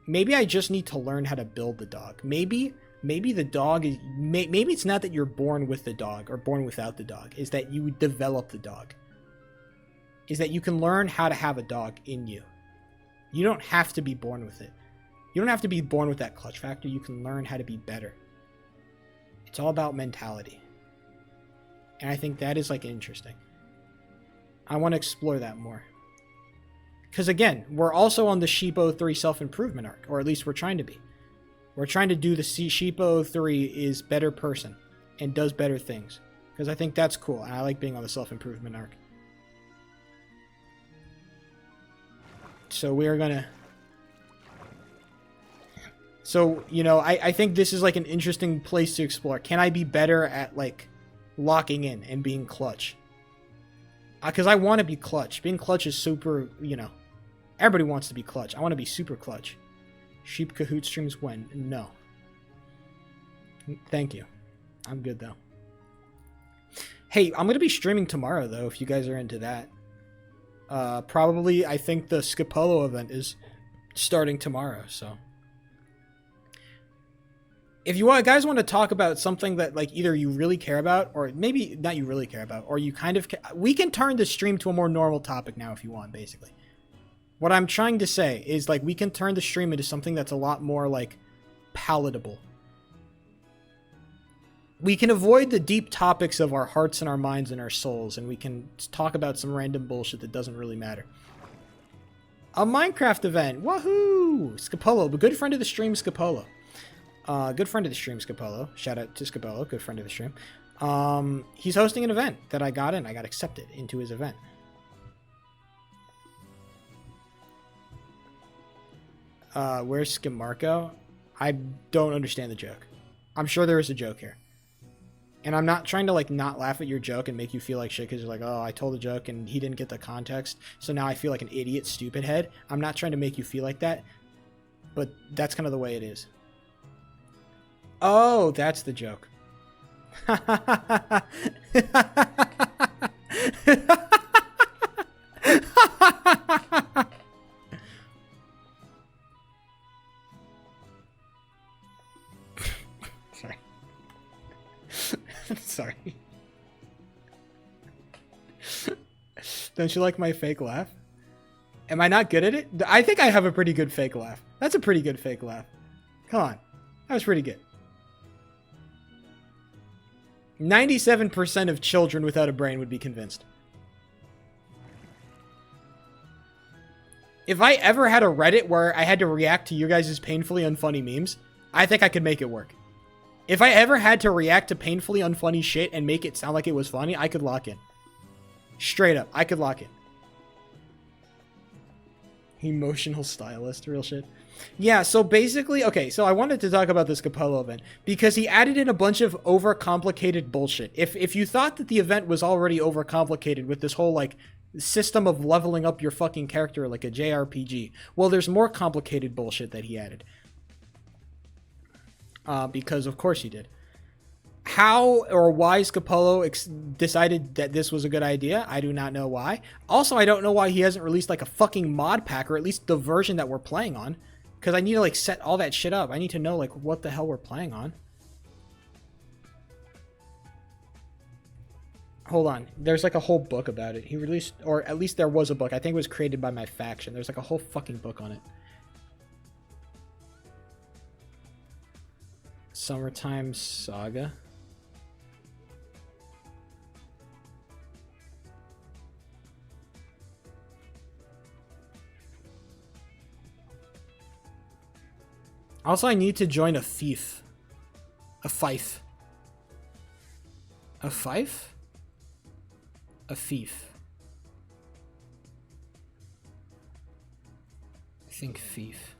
Maybe I just need to learn how to build the dog. Maybe the dog is... Maybe it's not that you're born with the dog or born without the dog. Is that you develop the dog. Is that you can learn how to have a dog in you. You don't have to be born with it. You don't have to be born with that clutch factor. You can learn how to be better. It's all about mentality. And I think that is, like, interesting. I want to explore that more. Because, again, we're also on the Sheepo 3 self-improvement arc. Or at least we're trying to be. We're trying to do the Sheepo 3 is better person. And does better things. Because I think that's cool. And I like being on the self-improvement arc. So we are going to... So, you know, I think this is like an interesting place to explore. Can I be better at like locking in and being clutch? Because I want to be clutch. Being clutch is super, you know, everybody wants to be clutch. I want to be super clutch. Sheep Kahoot streams when? No. Thank you. I'm good though. Hey, I'm going to be streaming tomorrow though, if you guys are into that. Probably, I think the Scapolo event is starting tomorrow, so. If you guys want to talk about something that like either you really care about, or maybe not you really care about, or you kind of we can turn the stream to a more normal topic now if you want, basically. What I'm trying to say is like we can turn the stream into something that's a lot more like palatable. We can avoid the deep topics of our hearts and our minds and our souls, and we can talk about some random bullshit that doesn't really matter. A Minecraft event, woohoo! Scapolo, a good friend of the stream, Scapolo. Good friend of the stream, Scapolo. Shout out to Scapolo, good friend of the stream. He's hosting an event that I got in. I got accepted into his event. Where's Skamarko? I don't understand the joke. I'm sure there is a joke here. And I'm not trying to like not laugh at your joke and make you feel like shit because you're like, oh, I told a joke and he didn't get the context. So now I feel like an idiot, stupid head. I'm not trying to make you feel like that. But that's kind of the way it is. Oh, that's the joke. Sorry. Sorry. Don't you like my fake laugh? Am I not good at it? I think I have a pretty good fake laugh. That's a pretty good fake laugh. Come on. That was pretty good. 97% of children without a brain would be convinced. If I ever had a Reddit where I had to react to you guys' painfully unfunny memes, I think I could make it work. If I ever had to react to painfully unfunny shit and make it sound like it was funny, I could lock in. Straight up, I could lock in. Emotional stylist, real shit. Yeah, so basically, okay, so I wanted to talk about this Capello event because he added in a bunch of overcomplicated bullshit. If you thought that the event was already overcomplicated with this whole, like, system of leveling up your fucking character like a JRPG, well, there's more complicated bullshit that he added. Because of course he did. How or why Scapolo decided that this was a good idea, I do not know why. Also, I don't know why he hasn't released, like, a fucking mod pack, or at least the version that we're playing on. Because I need to, like, set all that shit up. I need to know, like, what the hell we're playing on. Hold on. There's, like, a whole book about it. He released, or at least there was a book. I think it was created by my faction. There's, like, a whole fucking book on it. Summertime Saga. Also, I need to join a fief. A fief. A fief? A fief. I think fief.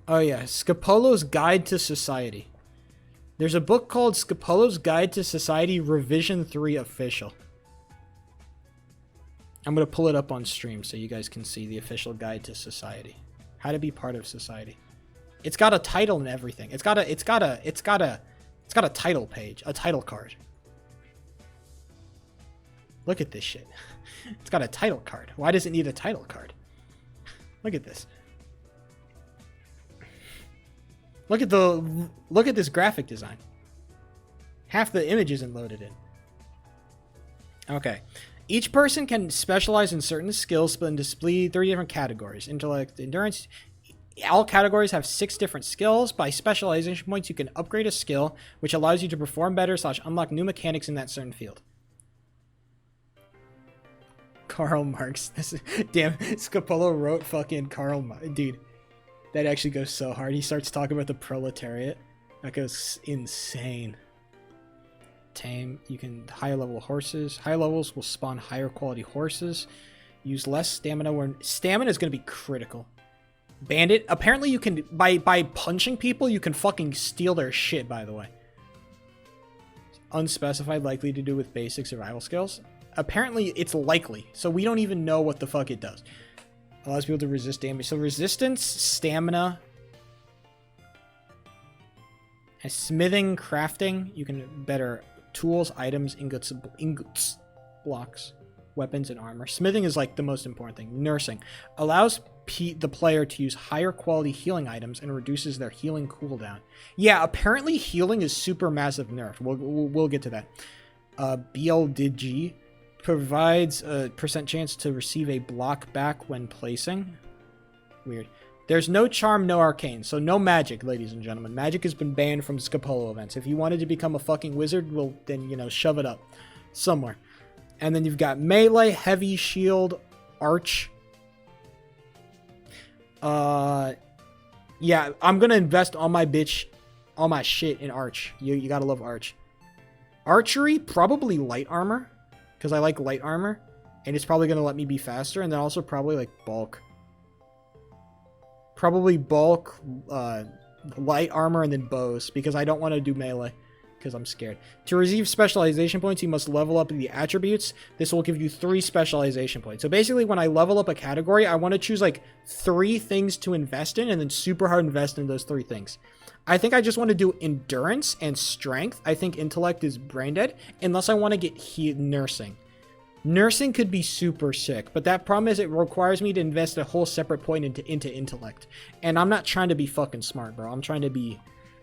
Oh yeah, Scapolo's Guide to Society. There's a book called Scapolo's Guide to Society Revision 3 Official. I'm going to pull it up on stream so you guys can see the official guide to society. How to be part of society. It's got a title and everything. It's got a title page, a title card. Look at this shit. It's got a title card. Why does it need a title card? Look at this. Look at this graphic design. Half the image isn't loaded in. Okay. Each person can specialize in certain skills split into 3 different categories. Intellect, endurance. All categories have 6 different skills. By specialization points, you can upgrade a skill, which allows you to perform better / unlock new mechanics in that certain field. Karl Marx. Damn, Scapolo wrote fucking Karl Marx. Dude, that actually goes so hard. He starts talking about the proletariat. That goes insane. Tame. You can higher level horses. Higher levels will spawn higher quality horses. Use less stamina where stamina is going to be critical. Bandit. Apparently you can, by punching people, you can fucking steal their shit, by the way. Unspecified, likely to do with basic survival skills. Apparently it's likely, so we don't even know what the fuck it does. Allows people to resist damage. So resistance, stamina, and smithing, crafting. You can better tools, items, ingots, blocks, weapons, and armor. Smithing is like the most important thing. Nursing allows the player to use higher quality healing items and reduces their healing cooldown. Yeah, apparently healing is super massive nerf. We'll get to that. BLDG provides a % chance to receive a block back when placing. Weird. There's no charm, no arcane, so no magic, ladies and gentlemen. Magic has been banned from Scapolo events. If you wanted to become a fucking wizard, well, then, you know, shove it up somewhere. And then you've got melee, heavy, shield, arch. Yeah, I'm gonna invest all my shit in arch. You gotta love arch. Archery, probably light armor, because I like light armor, and it's probably gonna let me be faster, and then also probably like bulk. Probably bulk, light armor, and then bows, because I don't want to do melee, because I'm scared. To receive specialization points, you must level up the attributes. This will give you 3 specialization points. So basically, when I level up a category, I want to choose like 3 things to invest in, and then super hard invest in those 3 things. I think I just want to do endurance and strength. I think intellect is brain dead, unless I want to get nursing. Nursing could be super sick, but that problem is it requires me to invest a whole separate point into intellect. And I'm not trying to be fucking smart, bro. I'm trying to be...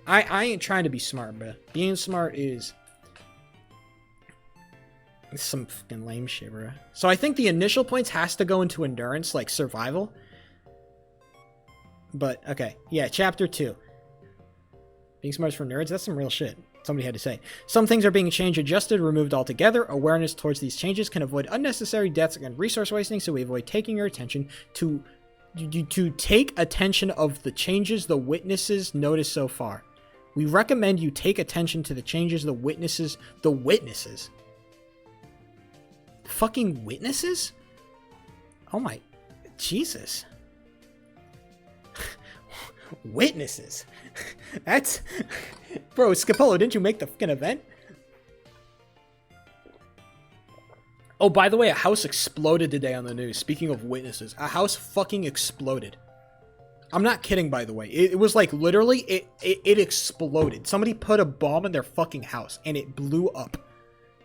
I ain't trying to be smart, bro. Being smart is... some fucking lame shit, bro. So I think the initial points has to go into endurance, like survival. But, okay. Yeah, chapter 2. Being smart is for nerds? That's some real shit. Somebody had to say. Some things are being changed, adjusted, removed altogether. Awareness towards these changes can avoid unnecessary deaths and resource wasting, so we avoid taking your attention to take attention of the changes the witnesses noticed so far. We recommend you take attention to the changes the witnesses... Fucking witnesses? Oh my... Jesus. Witnesses. That's... Bro, Scapolo, didn't you make the fucking event? Oh, by the way, a house exploded today on the news. Speaking of witnesses, a house fucking exploded. I'm not kidding, by the way. It was like, literally, it exploded. Somebody put a bomb in their fucking house, and it blew up.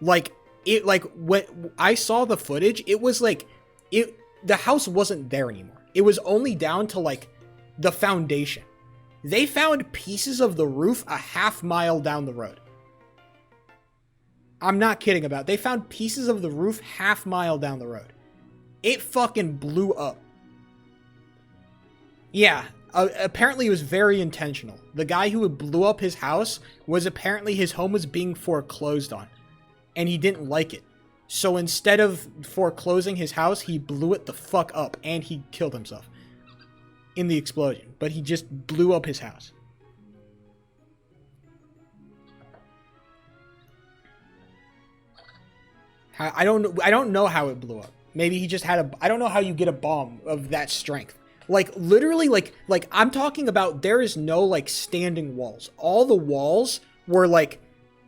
Like, when I saw the footage, it was like, the house wasn't there anymore. It was only down to, like, the foundation. They found pieces of the roof a half-mile down the road. I'm not kidding about it. They found pieces of the roof half-mile down the road. It fucking blew up. Yeah, apparently it was very intentional. The guy who blew up his house was apparently his home was being foreclosed on. And he didn't like it. So instead of foreclosing his house, he blew it the fuck up. And he killed himself in the explosion, but he just blew up his house. I don't know how it blew up. Maybe he just had I don't know how you get a bomb of that strength. Like literally like I'm talking about there is no like standing walls. All the walls were like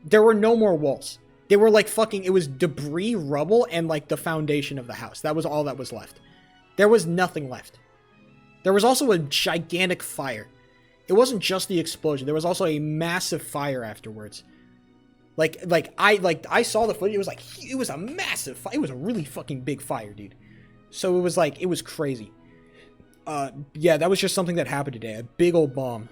there were no more walls. They were like fucking it was debris, rubble and like the foundation of the house. That was all that was left. There was nothing left. There was also a gigantic fire. It wasn't just the explosion. There was also a massive fire afterwards. I saw the footage. It was a massive fire. It was a really fucking big fire, dude. So it was like, it was crazy. Yeah, that was just something that happened today. A big old bomb.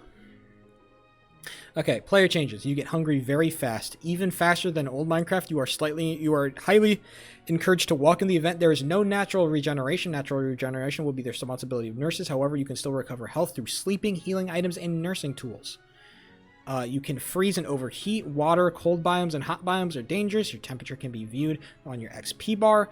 Okay, player changes. You get hungry very fast. Even faster than old Minecraft. You are highly encouraged to walk in the event. There is no natural regeneration. Natural regeneration will be the responsibility of nurses. However, you can still recover health through sleeping, healing items, and nursing tools. You can freeze and overheat. Water, cold biomes, and hot biomes are dangerous. Your temperature can be viewed on your XP bar.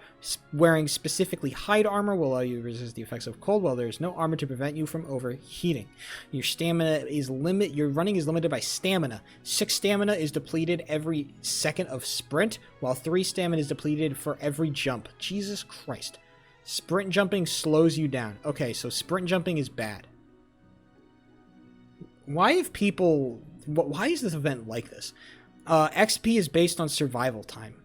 Wearing specifically hide armor will allow you to resist the effects of cold, while there is no armor to prevent you from overheating. Your stamina is your running is limited by stamina. 6 stamina is depleted every second of sprint, while 3 stamina is depleted for every jump. Jesus Christ. Sprint jumping slows you down. Okay, so sprint jumping is bad. Why is this event like this? XP is based on survival time.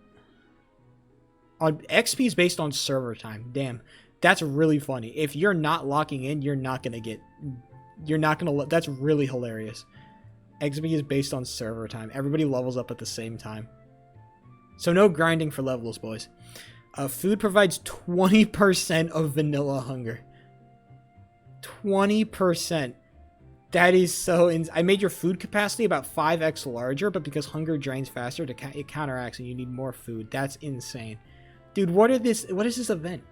XP is based on server time. Damn. That's really funny. If you're not locking in, you're not gonna get. You're not gonna. That's really hilarious. XP is based on server time. Everybody levels up at the same time. So no grinding for levels, boys. Food provides 20% of vanilla hunger. 20%. That is so... I made your food capacity about 5x larger, but because hunger drains faster, it counteracts and you need more food. That's insane. Dude, what is this event?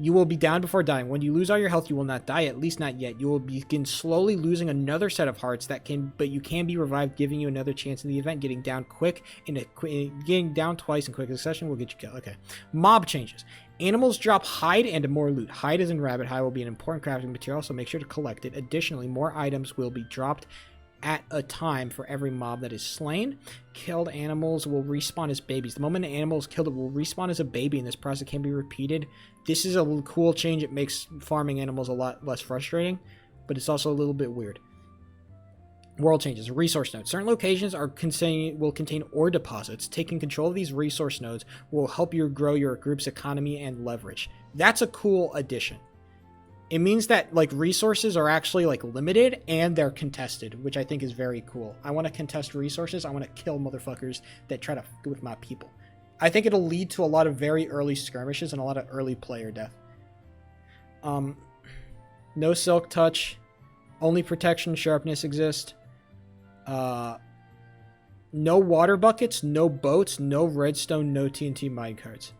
You will be down before dying. When you lose all your health, you will not die, at least not yet. You will begin slowly losing another set of hearts but you can be revived, giving you another chance in the event. Getting down quick getting down twice in quick succession will get you killed. Okay. Mob changes. Animals drop hide and more loot. Hide as in rabbit hide will be an important crafting material, so make sure to collect it. Additionally, more items will be dropped at a time for every mob that is slain. Killed animals will respawn as babies. The moment an animal is killed, it will respawn as a baby, and this process can be repeated. This is a cool change. It makes farming animals a lot less frustrating, but it's also a little bit weird. World changes. Resource nodes. Certain locations will contain ore deposits. Taking control of these resource nodes will help you grow your group's economy and leverage. That's a cool addition. It means that like resources are actually like limited and they're contested, which I think is very cool. I want to contest resources. I want to kill motherfuckers that try to f with my people. I think it'll lead to a lot of very early skirmishes and a lot of early player death. No silk touch. Only protection sharpness exist. No water buckets, no boats, no redstone, no TNT minecarts.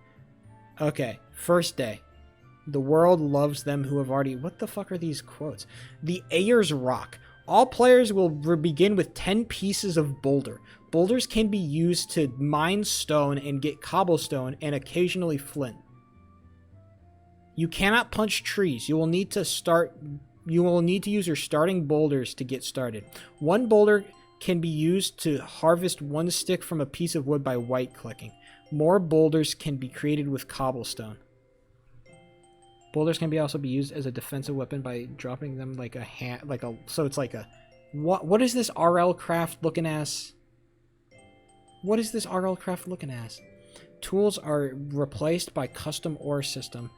Okay, first day. The world loves them who have already... What the fuck are these quotes? The Ayers Rock. All players will begin with 10 pieces of boulder. Boulders can be used to mine stone and get cobblestone and occasionally flint. You cannot punch trees. You will need to use your starting boulders to get started. One boulder can be used to harvest one stick from a piece of wood by right-clicking. More boulders can be created with cobblestone. Boulders can also be used as a defensive weapon by dropping them like a so it's like a what is this RL craft looking ass? What is this RL craft looking ass? Tools are replaced by custom ore system.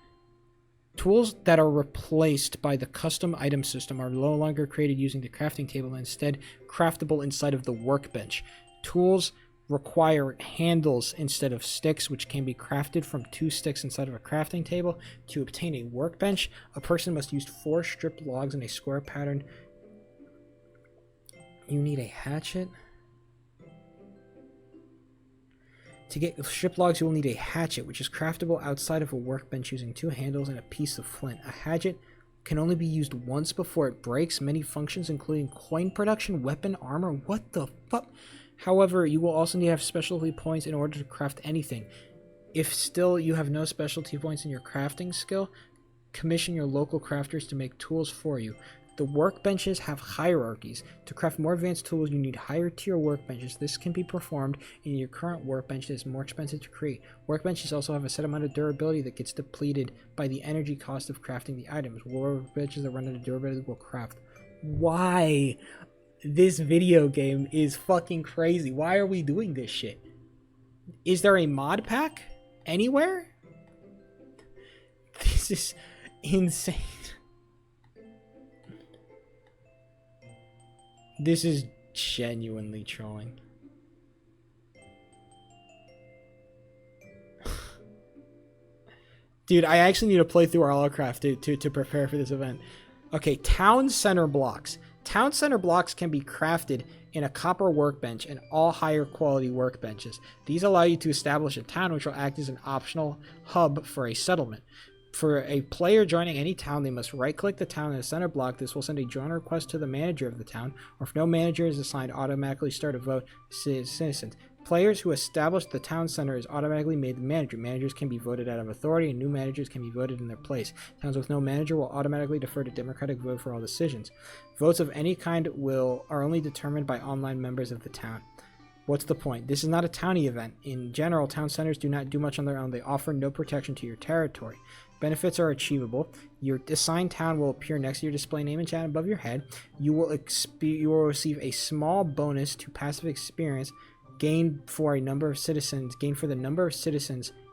Tools that are replaced by the custom item system are no longer created using the crafting table and instead craftable inside of the workbench. Tools require handles instead of sticks, which can be crafted from 2 sticks inside of a crafting table. To obtain a workbench, a person must use 4 stripped logs in a square pattern. You need a hatchet. To get stripped logs, you will need a hatchet, which is craftable outside of a workbench using 2 handles and a piece of flint. A hatchet can only be used once before it breaks. Many functions, including coin production, weapon, armor. What the fuck? However, you will also need to have specialty points in order to craft anything. If still you have no specialty points in your crafting skill, commission your local crafters to make tools for you. The workbenches have hierarchies. To craft more advanced tools, you need higher tier workbenches. This can be performed in your current workbench that is more expensive to create. Workbenches also have a set amount of durability that gets depleted by the energy cost of crafting the items. Workbenches that run out of durability will craft. Why? This video game is fucking crazy. Why are we doing this shit? Is there a mod pack anywhere? This is insane. This is genuinely trolling. Dude, I actually need to play through RLCraft to prepare for this event. Okay, town center blocks. Town center blocks can be crafted in a copper workbench and all higher quality workbenches. These allow you to establish a town which will act as an optional hub for a settlement. For a player joining any town, they must right-click the town in a center block. This will send a join request to the manager of the town, or if no manager is assigned, automatically start a vote citizens. Players who establish the town center is automatically made the manager. Managers can be voted out of authority, and new managers can be voted in their place. Towns with no manager will automatically defer to democratic vote for all decisions. Votes of any kind are only determined by online members of the town. What's the point? This is not a townie event. In general, town centers do not do much on their own. They offer no protection to your territory. Benefits are achievable. Your assigned town will appear next to your display name and chat above your head. You will receive a small bonus to passive experience gained for the number of citizens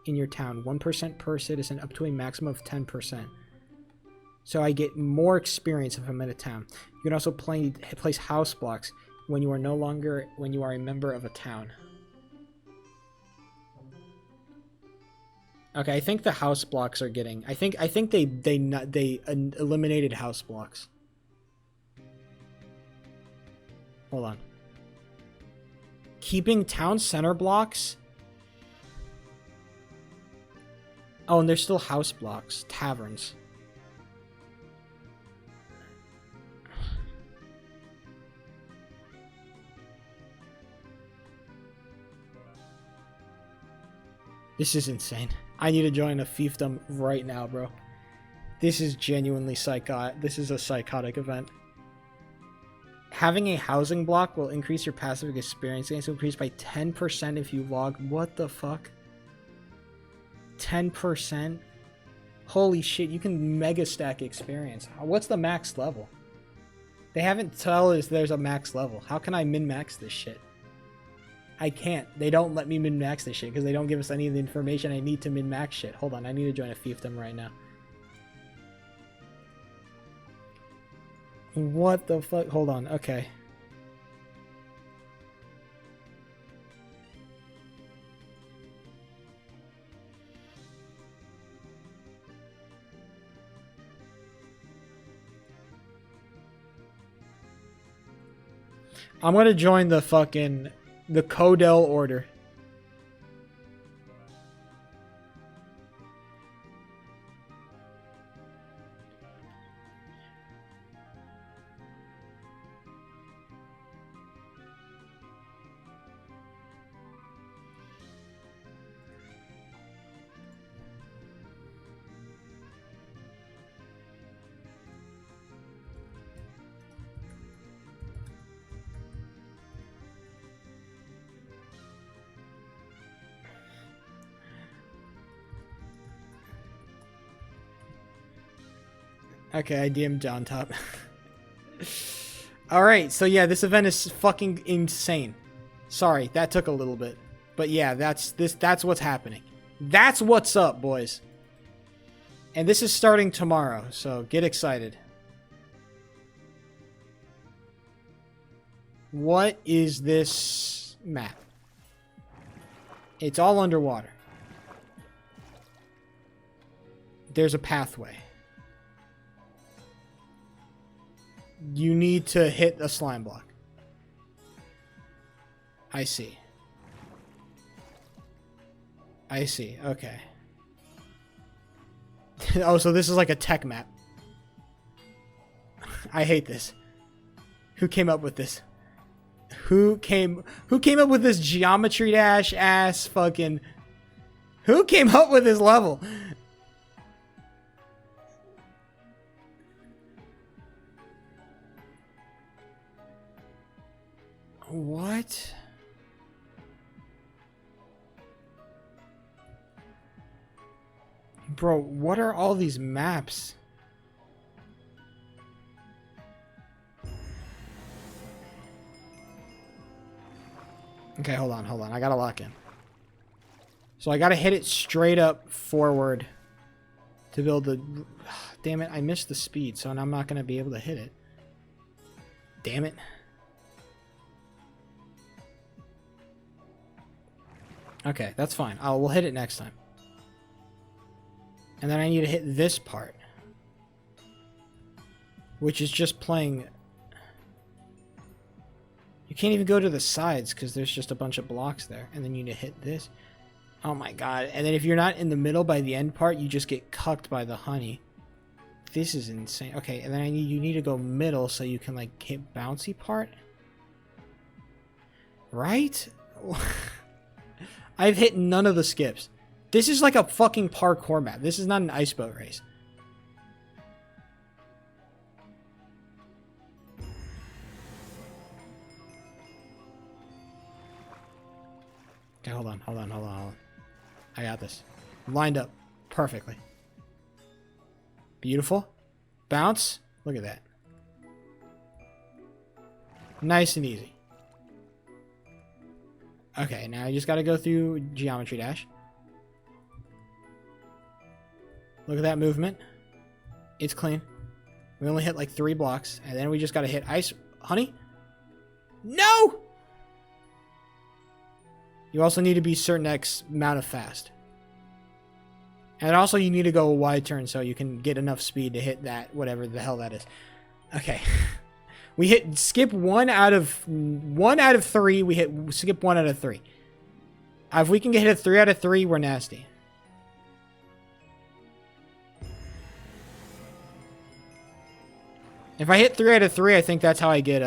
in your town. 1% per citizen, up to a maximum of 10%. So I get more experience if I'm in a town. You can also place house blocks when you are a member of a town. Okay, I think the house blocks are getting. I think they eliminated house blocks. Hold on. Keeping town center blocks. Oh, and there's still house blocks, taverns. This is insane. I need to join a fiefdom right now, bro. This is genuinely psychotic. This is a psychotic event. Having a housing block will increase your passive experience gains. Increase by 10% if you log. What the fuck? 10%? Holy shit, you can mega stack experience. What's the max level? They haven't told us there's a max level. How can I min-max this shit? I can't. They don't let me min-max this shit because they don't give us any of the information I need to min-max shit. Hold on, I need to join a fiefdom right now. What the fuck? Hold on, okay. I'm gonna join the Codell Order. Okay, I DM'd John Top. Alright, so yeah, this event is fucking insane. Sorry, that took a little bit. But yeah, that's what's happening. That's what's up, boys. And this is starting tomorrow, so get excited. What is this map? It's all underwater. There's a pathway. You need to hit a slime block. I see. I see. Okay. Oh, so this is like a tech map. I hate this. Who came up with this? Who came up with this Geometry Dash ass fucking... Who came up with this level? What? Bro, what are all these maps? Okay, hold on. I gotta lock in. So I gotta hit it straight up forward to build the... Damn it, I missed the speed, so I'm not gonna be able to hit it. Damn it. Okay, that's fine. We'll hit it next time. And then I need to hit this part, which is just playing... You can't even go to the sides because there's just a bunch of blocks there. And then you need to hit this. Oh my god. And then if you're not in the middle by the end part, you just get cucked by the honey. This is insane. Okay, and then you need to go middle so you can like hit bouncy part. Right? I've hit none of the skips. This is like a fucking parkour map. This is not an ice boat race. Okay, hold on. I got this. I'm lined up perfectly. Beautiful. Bounce. Look at that. Nice and easy. Okay, now I just gotta go through Geometry Dash. Look at that movement. It's clean. We only hit like 3 blocks, and then we just got to hit ice. Honey? No! You also need to be certain X amount of fast. And also you need to go a wide turn so you can get enough speed to hit that, whatever the hell that is. Okay. We hit skip 1 out of 3. We hit skip 1 out of 3. If we can get hit a 3 out of 3, we're nasty. If I hit 3 out of 3, I think that's how I get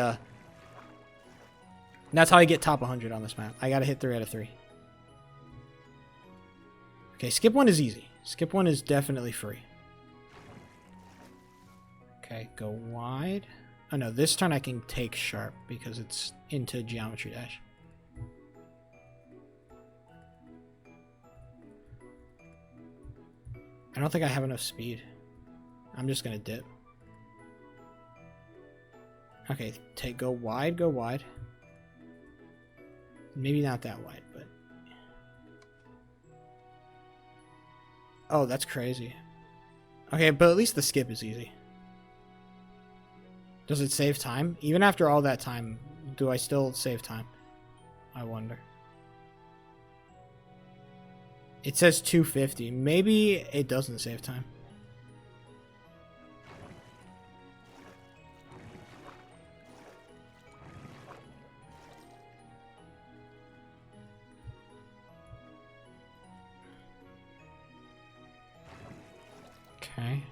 top 100 on this map. I gotta hit 3 out of 3. Okay, skip 1 is easy. Skip 1 is definitely free. Okay, go wide. Oh no, this turn I can take sharp because it's into Geometry Dash. I don't think I have enough speed. I'm just gonna dip. Okay, go wide, go wide. Maybe not that wide, but... Oh, that's crazy. Okay, but at least the skip is easy. Does it save time? Even after all that time, do I still save time? I wonder. It says 250. Maybe it doesn't save time. Okay.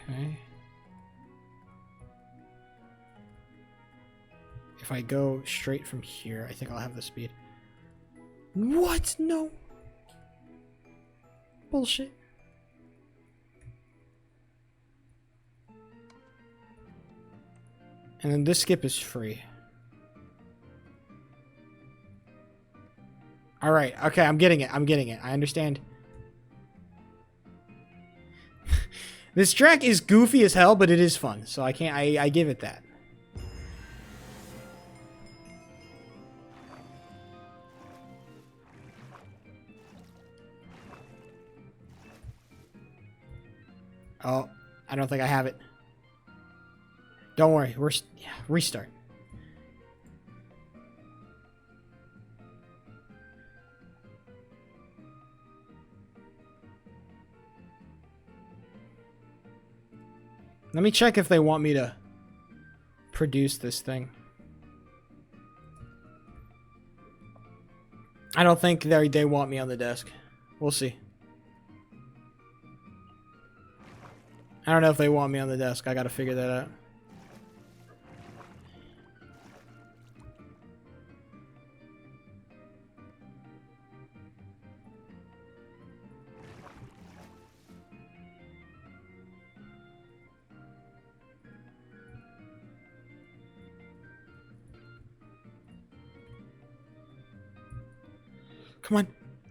Okay. If I go straight from here, I think I'll have the speed. What? No. Bullshit. And then this skip is free. Alright, okay, I'm getting it. I'm getting it. I understand. This track is goofy as hell, but it is fun. So I can't... I give it that. Oh, I don't think I have it. Don't worry. Restart. Let me check if they want me to produce this thing. I don't think they want me on the desk. We'll see. I don't know if they want me on the desk. I gotta figure that out. Come on.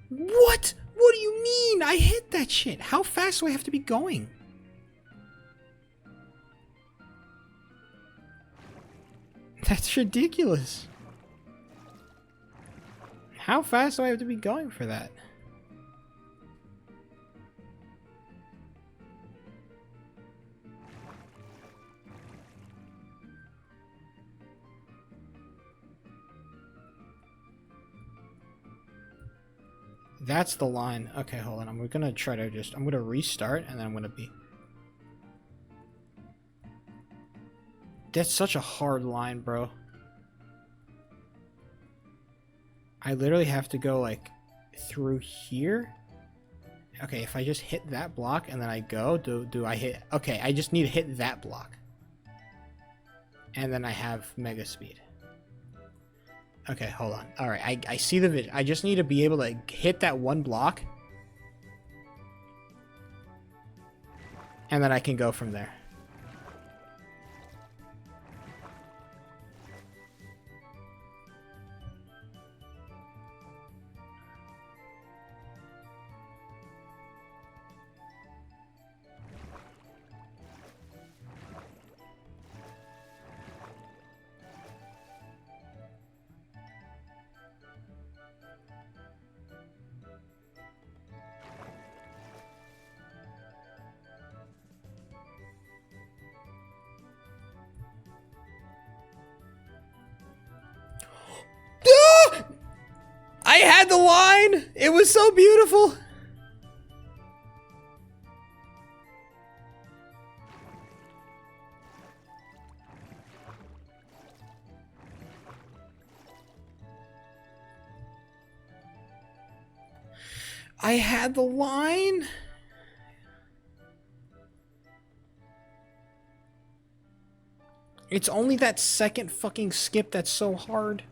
What? What do you mean? I hit that shit. How fast do I have to be going? That's ridiculous. How fast do I have to be going for that? That's the line. Okay, hold on. I'm gonna try to I'm gonna restart and then I'm gonna be... That's such a hard line, bro. I literally have to go like through here. Okay, if I just hit that block and then I go, do I hit... Okay, I just need to hit that block. And then I have mega speed. Okay, hold on. Alright, I see the vision. I just need to be able to hit that one block. And then I can go from there. had the line. It was so beautiful. I had the line. It's only that second fucking skip that's so hard.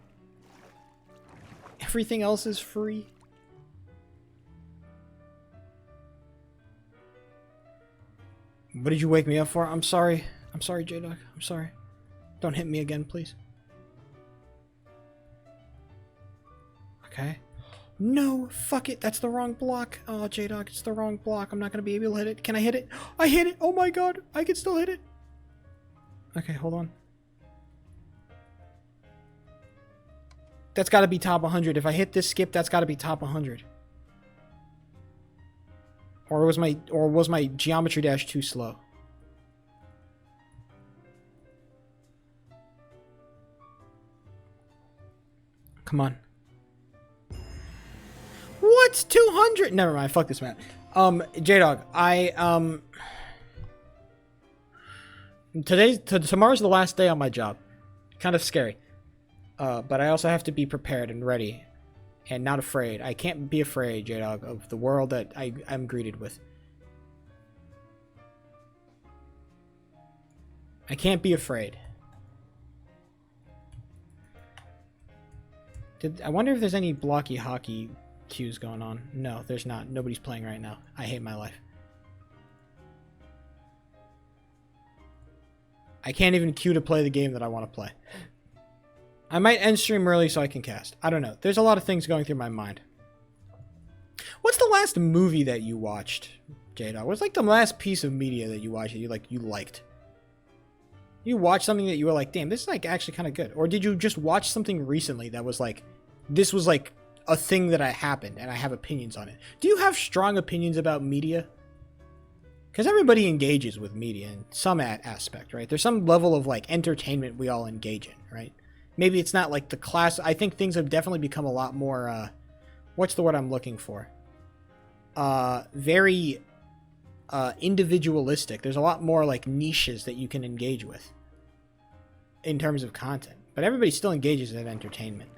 Everything else is free. What did you wake me up for? I'm sorry. I'm sorry, J-Dog. I'm sorry. Don't hit me again, please. Okay. No, fuck it. That's the wrong block. Oh, J-Dog, it's the wrong block. I'm not going to be able to hit it. Can I hit it? I hit it. Oh my god. I can still hit it. Okay, hold on. That's got to be top 100. If I hit this skip, that's got to be top 100. Or was my geometry dash too slow? Come on. What's 200? Never mind. Fuck this, man. J-Dog, tomorrow's the last day on my job. Kind of scary. But I also have to be prepared and ready. And not afraid. I can't be afraid, J-Dog, of the world that I'm greeted with. I can't be afraid. I wonder if there's any blocky hockey queues going on. No, there's not. Nobody's playing right now. I hate my life. I can't even queue to play the game that I want to play. I might end stream early so I can cast. I don't know. There's a lot of things going through my mind. What's the last movie that you watched, J-Dog? What's like the last piece of media that you watched that you liked? You watched something that you were like, damn, this is like actually kind of good. Or did you just watch something recently that was like, this was like a thing that happened and I have opinions on it? Do you have strong opinions about media? Because everybody engages with media in some aspect, right? There's some level of like entertainment we all engage in, right? Maybe it's not like the class. I think things have definitely become a lot more, what's the word I'm looking for? Very individualistic. There's a lot more like niches that you can engage with in terms of content. But everybody still engages in entertainment.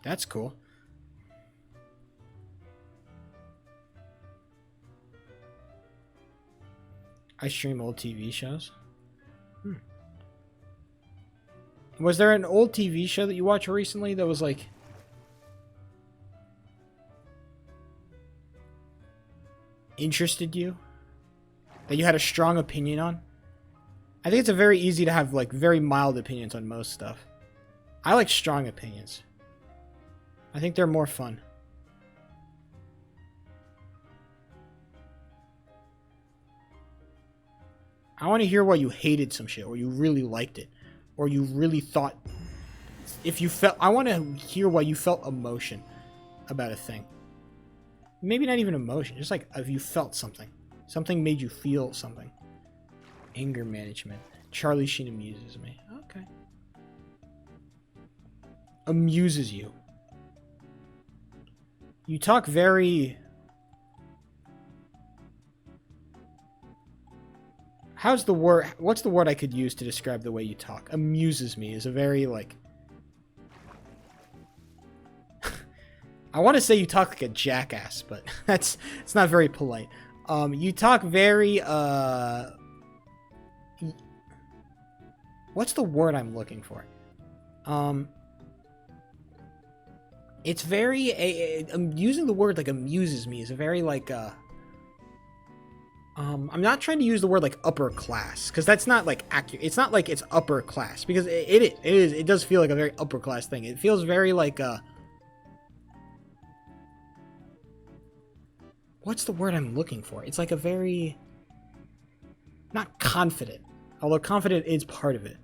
That's cool. I stream old TV shows. Was there an old TV show that you watched recently that was like... interested you? That you had a strong opinion on? I think it's very easy to have like very mild opinions on most stuff. I like strong opinions. I think they're more fun. I want to hear why you hated some shit, or you really liked it, or you really thought... if you felt... I want to hear why you felt emotion about a thing. Maybe not even emotion, just like if you felt something. Something made you feel something. Anger management. Charlie Sheen amuses me. Okay. Amuses you. You talk very... how's the word... what's the word I could use to describe the way you talk? Amuses me is a very, like... I want to say you talk like a jackass, but it's not very polite. You talk very, what's the word I'm looking for? It's very, I'm using the word like amuses me is a very like, I'm not trying to use the word like upper class, because that's not like accurate. It's not like it's upper class, because it does feel like a very upper class thing. It feels very like, what's the word I'm looking for? It's like a very... not confident. Although confident is part of it.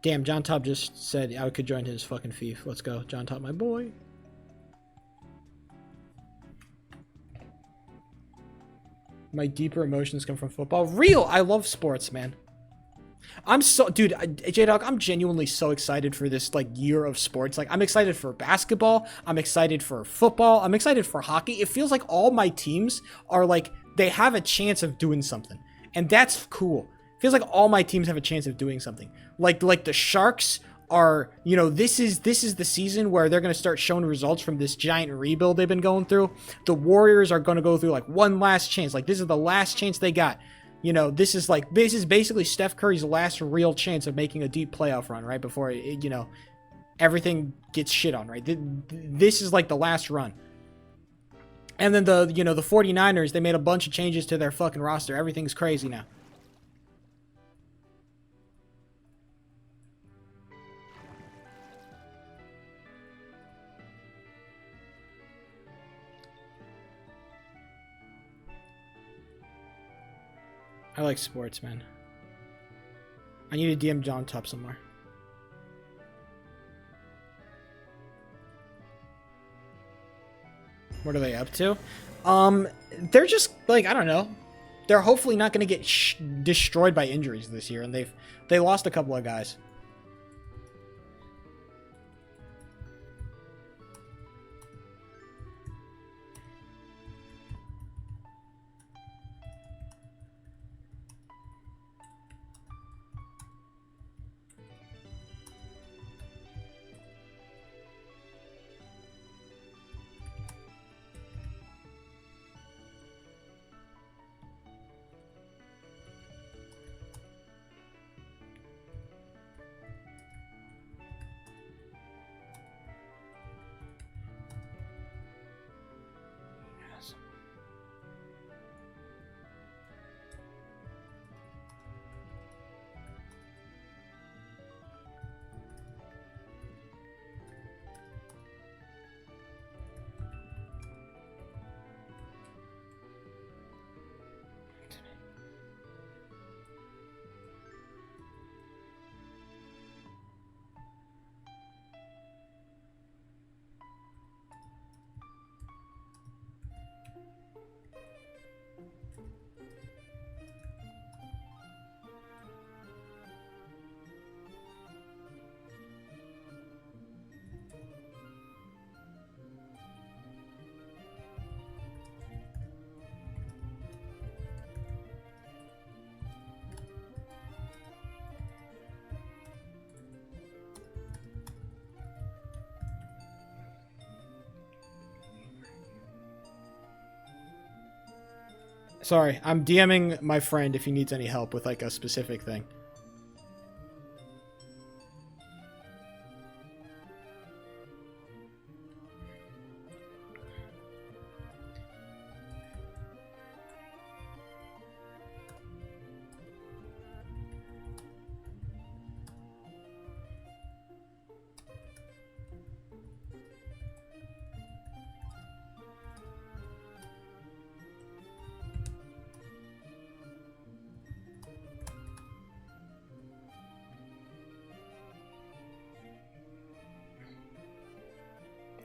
Damn, John Top just said I could join his fucking fief. Let's go. John Top, my boy. My deeper emotions come from football. Real. I love sports, man. I'm so, dude, J-Dog, I'm genuinely so excited for this, like, year of sports. Like, I'm excited for basketball. I'm excited for football. I'm excited for hockey. It feels like all my teams are, like, they have a chance of doing something. And that's cool. It feels like all my teams have a chance of doing something. Like the Sharks are, you know, this is the season where they're going to start showing results from this giant rebuild they've been going through. The Warriors are going to go through, like, one last chance. Like, this is the last chance they got. You know, this is basically Steph Curry's last real chance of making a deep playoff run, right? Before, you know, everything gets shit on, right? This is like the last run. And then the 49ers, they made a bunch of changes to their fucking roster. Everything's crazy now. I like sports, man. I need to DM John Top somewhere. What are they up to? They're just, like, I don't know. They're hopefully not going to get destroyed by injuries this year, and they lost a couple of guys. Sorry, I'm DMing my friend if he needs any help with, like, a specific thing.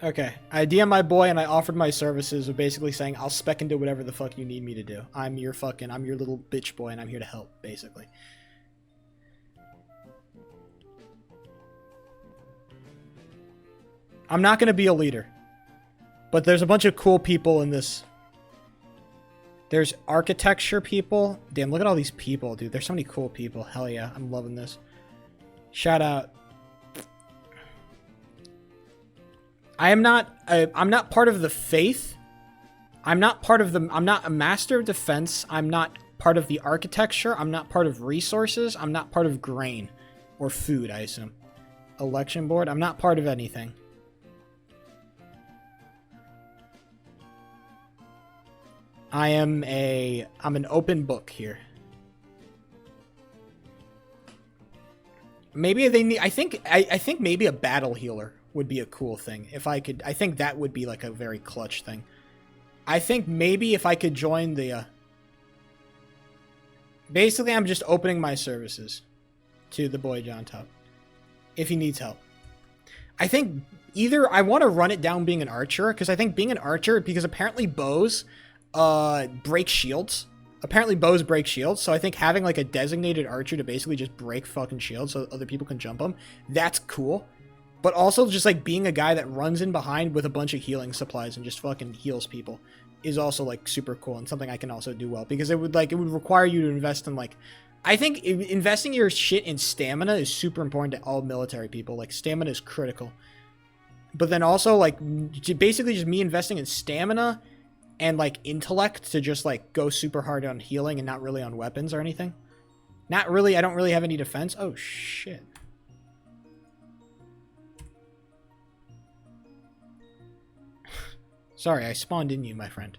Okay, I DM my boy and I offered my services of basically saying I'll spec and do whatever the fuck you need me to do. I'm your little bitch boy and I'm here to help, basically. I'm not going to be a leader, but there's a bunch of cool people in this. There's architecture people. Damn, look at all these people, dude. There's so many cool people. Hell yeah, I'm loving this. Shout out. I'm not part of the faith. I'm not a master of defense. I'm not part of the architecture. I'm not part of resources. I'm not part of grain or food, I assume. Election board. I'm not part of anything. I'm an open book here. Maybe they need, I think maybe a battle healer would be a cool thing. If I could, I think that would be like a very clutch thing. I think maybe if I could join the, basically I'm just opening my services to the boy John Top if he needs help. I think either I want to run it down being an archer, because I think being an archer, because apparently bows break shields. Apparently bows break shields, so I think having like a designated archer to basically just break fucking shields so other people can jump them, that's cool. But also just like being a guy that runs in behind with a bunch of healing supplies and just fucking heals people is also like super cool and something I can also do well, because it would require you to invest in like, I think investing your shit in stamina is super important to all military people. Like stamina is critical. But then also like basically just me investing in stamina and like intellect to just like go super hard on healing and not really on weapons or anything. Not really, I don't really have any defense. Oh shit. Sorry, I spawned in you, my friend.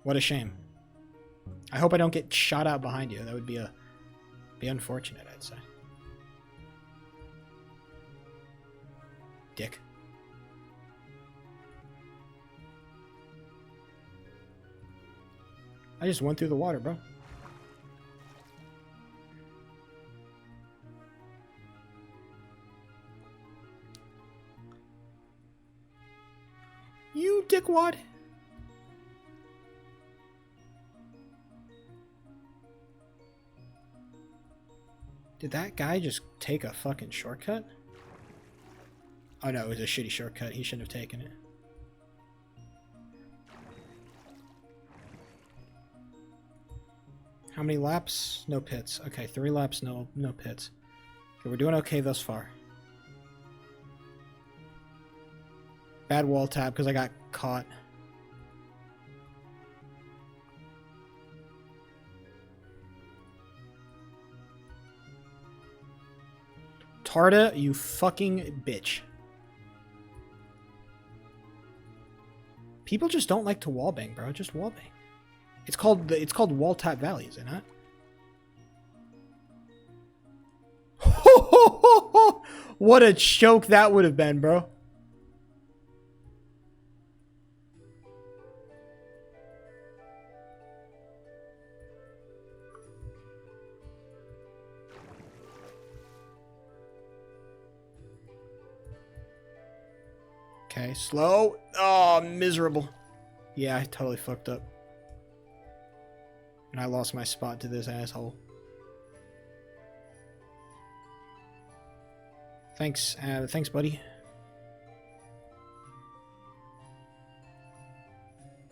What a shame. I hope I don't get shot out behind you. That would be unfortunate, I'd say. Dick. I just went through the water, bro. You dickwad. Did that guy just take a fucking shortcut? Oh no, it was a shitty shortcut. He shouldn't have taken it. How many laps? No pits. Okay, 3 laps, no pits. Okay, we're doing okay thus far. Bad wall tap because I got caught. Tarda, you fucking bitch. People just don't like to wallbang, bro. Just wallbang. It's called wall tap valley, is it not? What a choke that would have been, bro. Okay, slow. Oh, miserable. Yeah, I totally fucked up. And I lost my spot to this asshole. Thanks, thanks, buddy.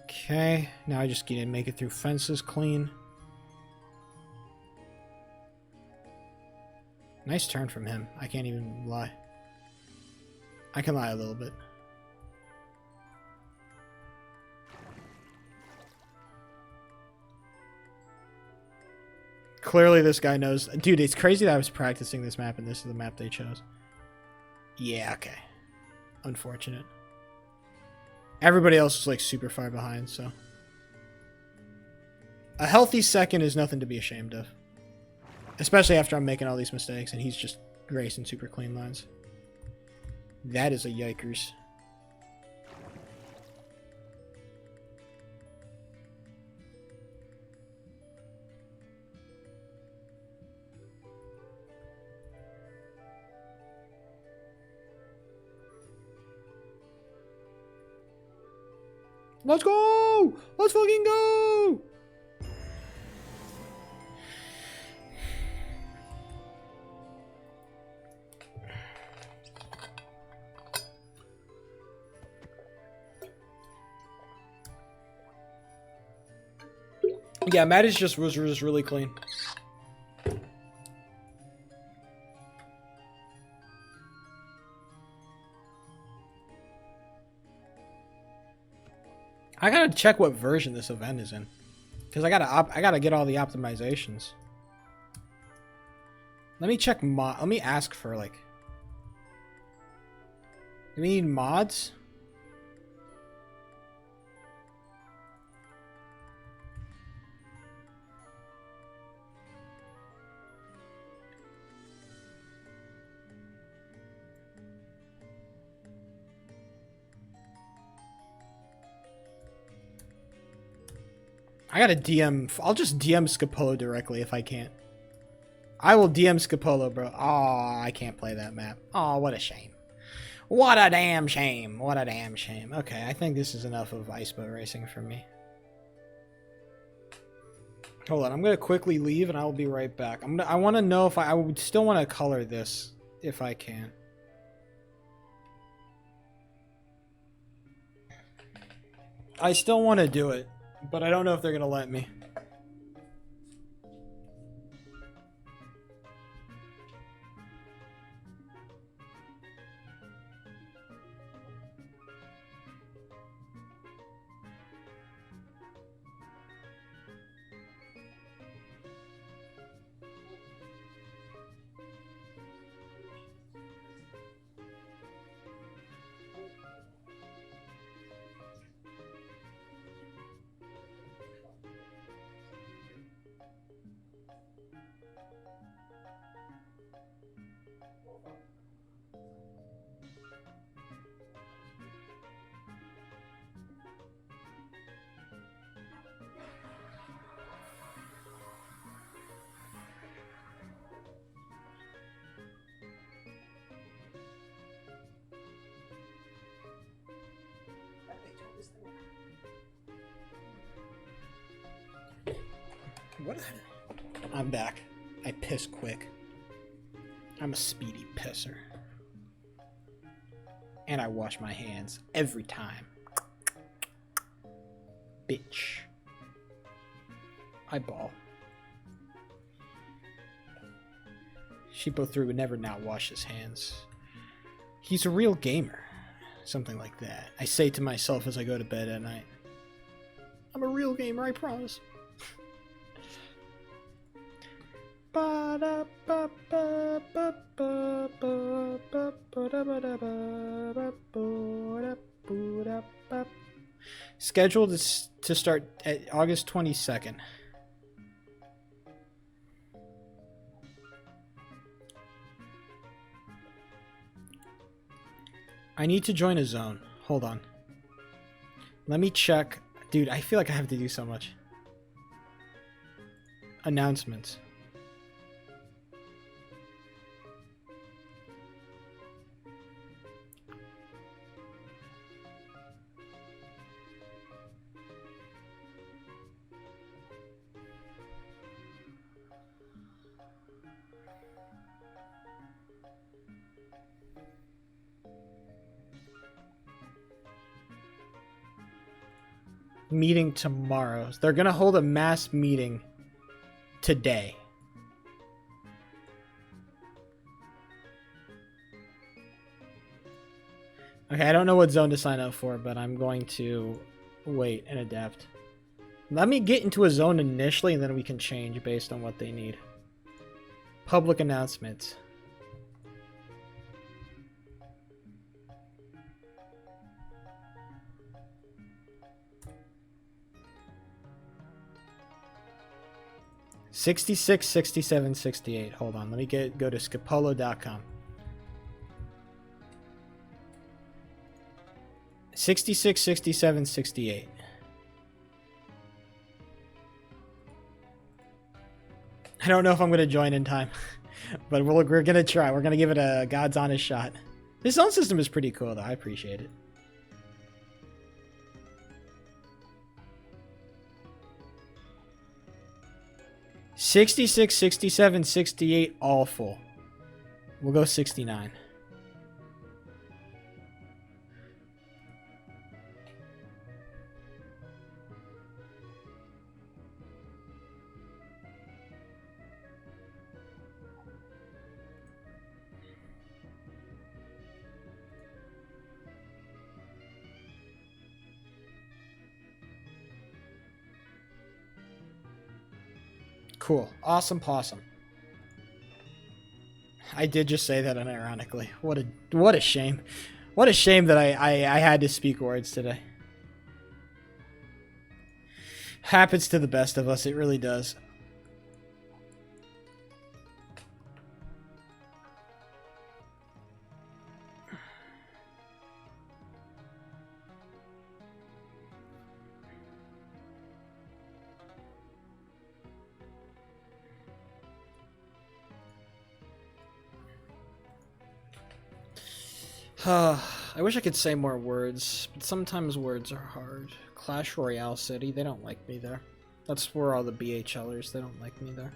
Okay, now I just need to make it through fences clean. Nice turn from him. I can't even lie. I can lie a little bit. Clearly this guy knows. Dude, it's crazy that I was practicing this map and this is the map they chose. Yeah, okay. Unfortunate. Everybody else is like super far behind, so. A healthy second is nothing to be ashamed of. Especially after I'm making all these mistakes and he's just racing super clean lines. That is a yikers. Let's go! Let's fucking go! Yeah, Matt was just really clean. I gotta check what version this event is in, because I gotta get all the optimizations. Let me check let me ask for like. Do we need mods? I gotta DM. I'll just DM Scapolo directly if I can't. I will DM Scapolo, bro. Oh, I can't play that map. Oh, what a shame. What a damn shame. What a damn shame. Okay, I think this is enough of ice boat racing for me. Hold on, I'm gonna quickly leave and I'll be right back. I want to know if I would still want to color this if I can. I still want to do it, but I don't know if they're gonna let me. What? I'm back. I piss quick. I'm a speedy pisser. And I wash my hands every time. Bitch. I ball. Sheepo 3 would never not wash his hands. He's a real gamer. Something like that. I say to myself as I go to bed at night. I'm a real gamer, I promise. Scheduled to start at August 22nd. I need to join a zone. Hold on. Let me check. Dude, I feel like I have to do so much. Announcements. Meeting tomorrow. They're gonna hold a mass meeting today. Okay, I don't know what zone to sign up for, but I'm going to wait and adapt. Let me get into a zone initially, and then we can change based on what they need. Public announcements. $66, $67, $68. Hold on, let me go to Scapolo.com. 66, 67, 68. I don't know if I'm going to join in time, but we're going to try. We're going to give it a God's honest shot. This sound system is pretty cool, though. I appreciate it. $66, $67, $68, all full. We'll go $69. Cool. Awesome possum. I did just say that unironically. What a shame. What a shame that I had to speak words today. Happens to the best of us. It really does. I wish I could say more words, but sometimes words are hard. Clash Royale City, they don't like me there. That's where all the BHLers, they don't like me there.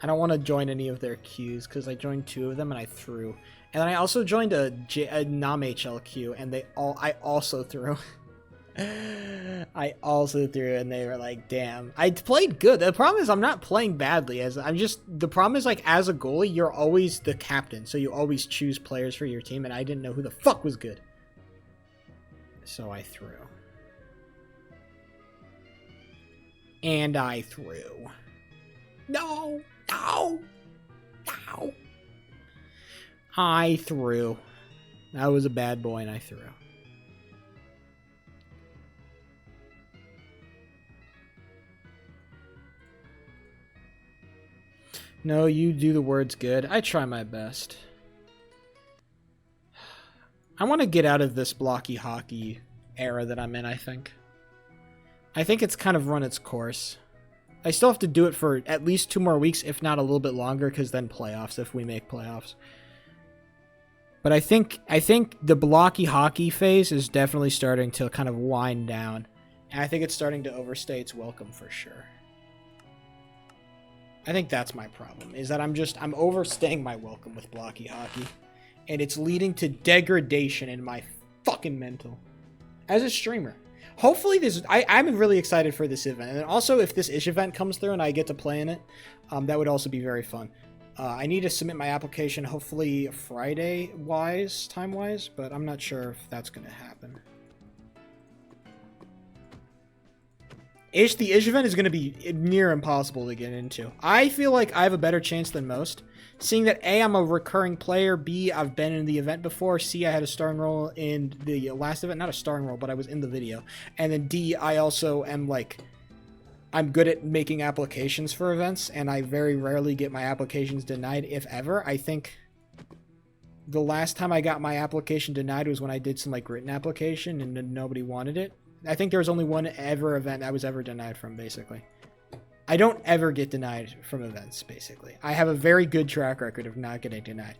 I don't want to join any of their queues because I joined 2 of them and I threw. And then I also joined a non-HL queue and I also threw. I also threw and they were like, damn. I played good. The problem is I'm not playing badly. The problem is, like, as a goalie, you're always the captain. So you always choose players for your team and I didn't know who the fuck was good. So I threw. And I threw. No! No! No! I threw. I was a bad boy and I threw. No, you do the words good. I try my best. I want to get out of this blocky hockey era that I'm in, I think. I think it's kind of run its course. I still have to do it for at least 2 more weeks, if not a little bit longer, because then playoffs, if we make playoffs. But I think the blocky hockey phase is definitely starting to kind of wind down. And I think it's starting to overstay its welcome for sure. I think that's my problem, is that I'm overstaying my welcome with blocky hockey. And it's leading to degradation in my fucking mental. As a streamer. Hopefully I'm really excited for this event. And also, if this ish event comes through and I get to play in it, that would also be very fun. I need to submit my application hopefully Friday-wise, time-wise, but I'm not sure if that's going to happen. The ish event is going to be near impossible to get into. I feel like I have a better chance than most. Seeing that A, I'm a recurring player, B, I've been in the event before, C, I had a starring role in the last event. Not a starring role, but I was in the video. And then D, I also am like, I'm good at making applications for events, and I very rarely get my applications denied, if ever. I think the last time I got my application denied was when I did some like written application and nobody wanted it. I think there was only one ever event I was ever denied from, basically. I don't ever get denied from events, basically. I have a very good track record of not getting denied.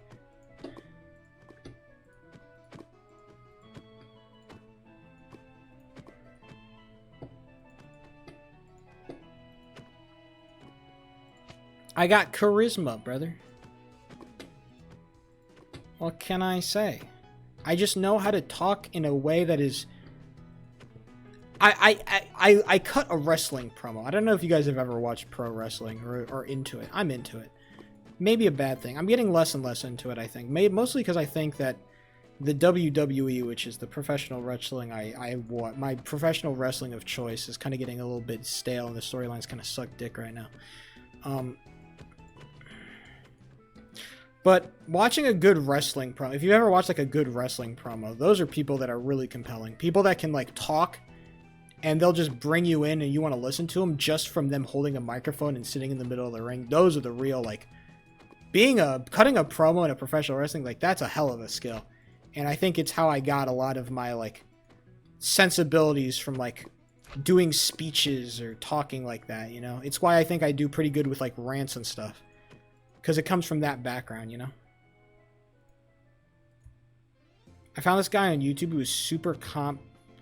I got charisma, brother. What can I say? I just know how to talk in a way that is... I cut a wrestling promo. I don't know if you guys have ever watched pro wrestling or into it. I'm into it. Maybe a bad thing. I'm getting less and less into it, I think. Mostly because I think that the WWE, which is the professional wrestling my professional wrestling of choice, is kind of getting a little bit stale, and the storylines kind of suck dick right now. But watching a good wrestling promo, if you ever watch like a good wrestling promo, those are people that are really compelling. People that can like talk, and they'll just bring you in and you want to listen to them just from them holding a microphone and sitting in the middle of the ring. Those are the real, like, cutting a promo in a professional wrestling, like, that's a hell of a skill. And I think it's how I got a lot of my, like, sensibilities from, like, doing speeches or talking like that, you know? It's why I think I do pretty good with, like, rants and stuff. Because it comes from that background, you know? I found this guy on YouTube who was super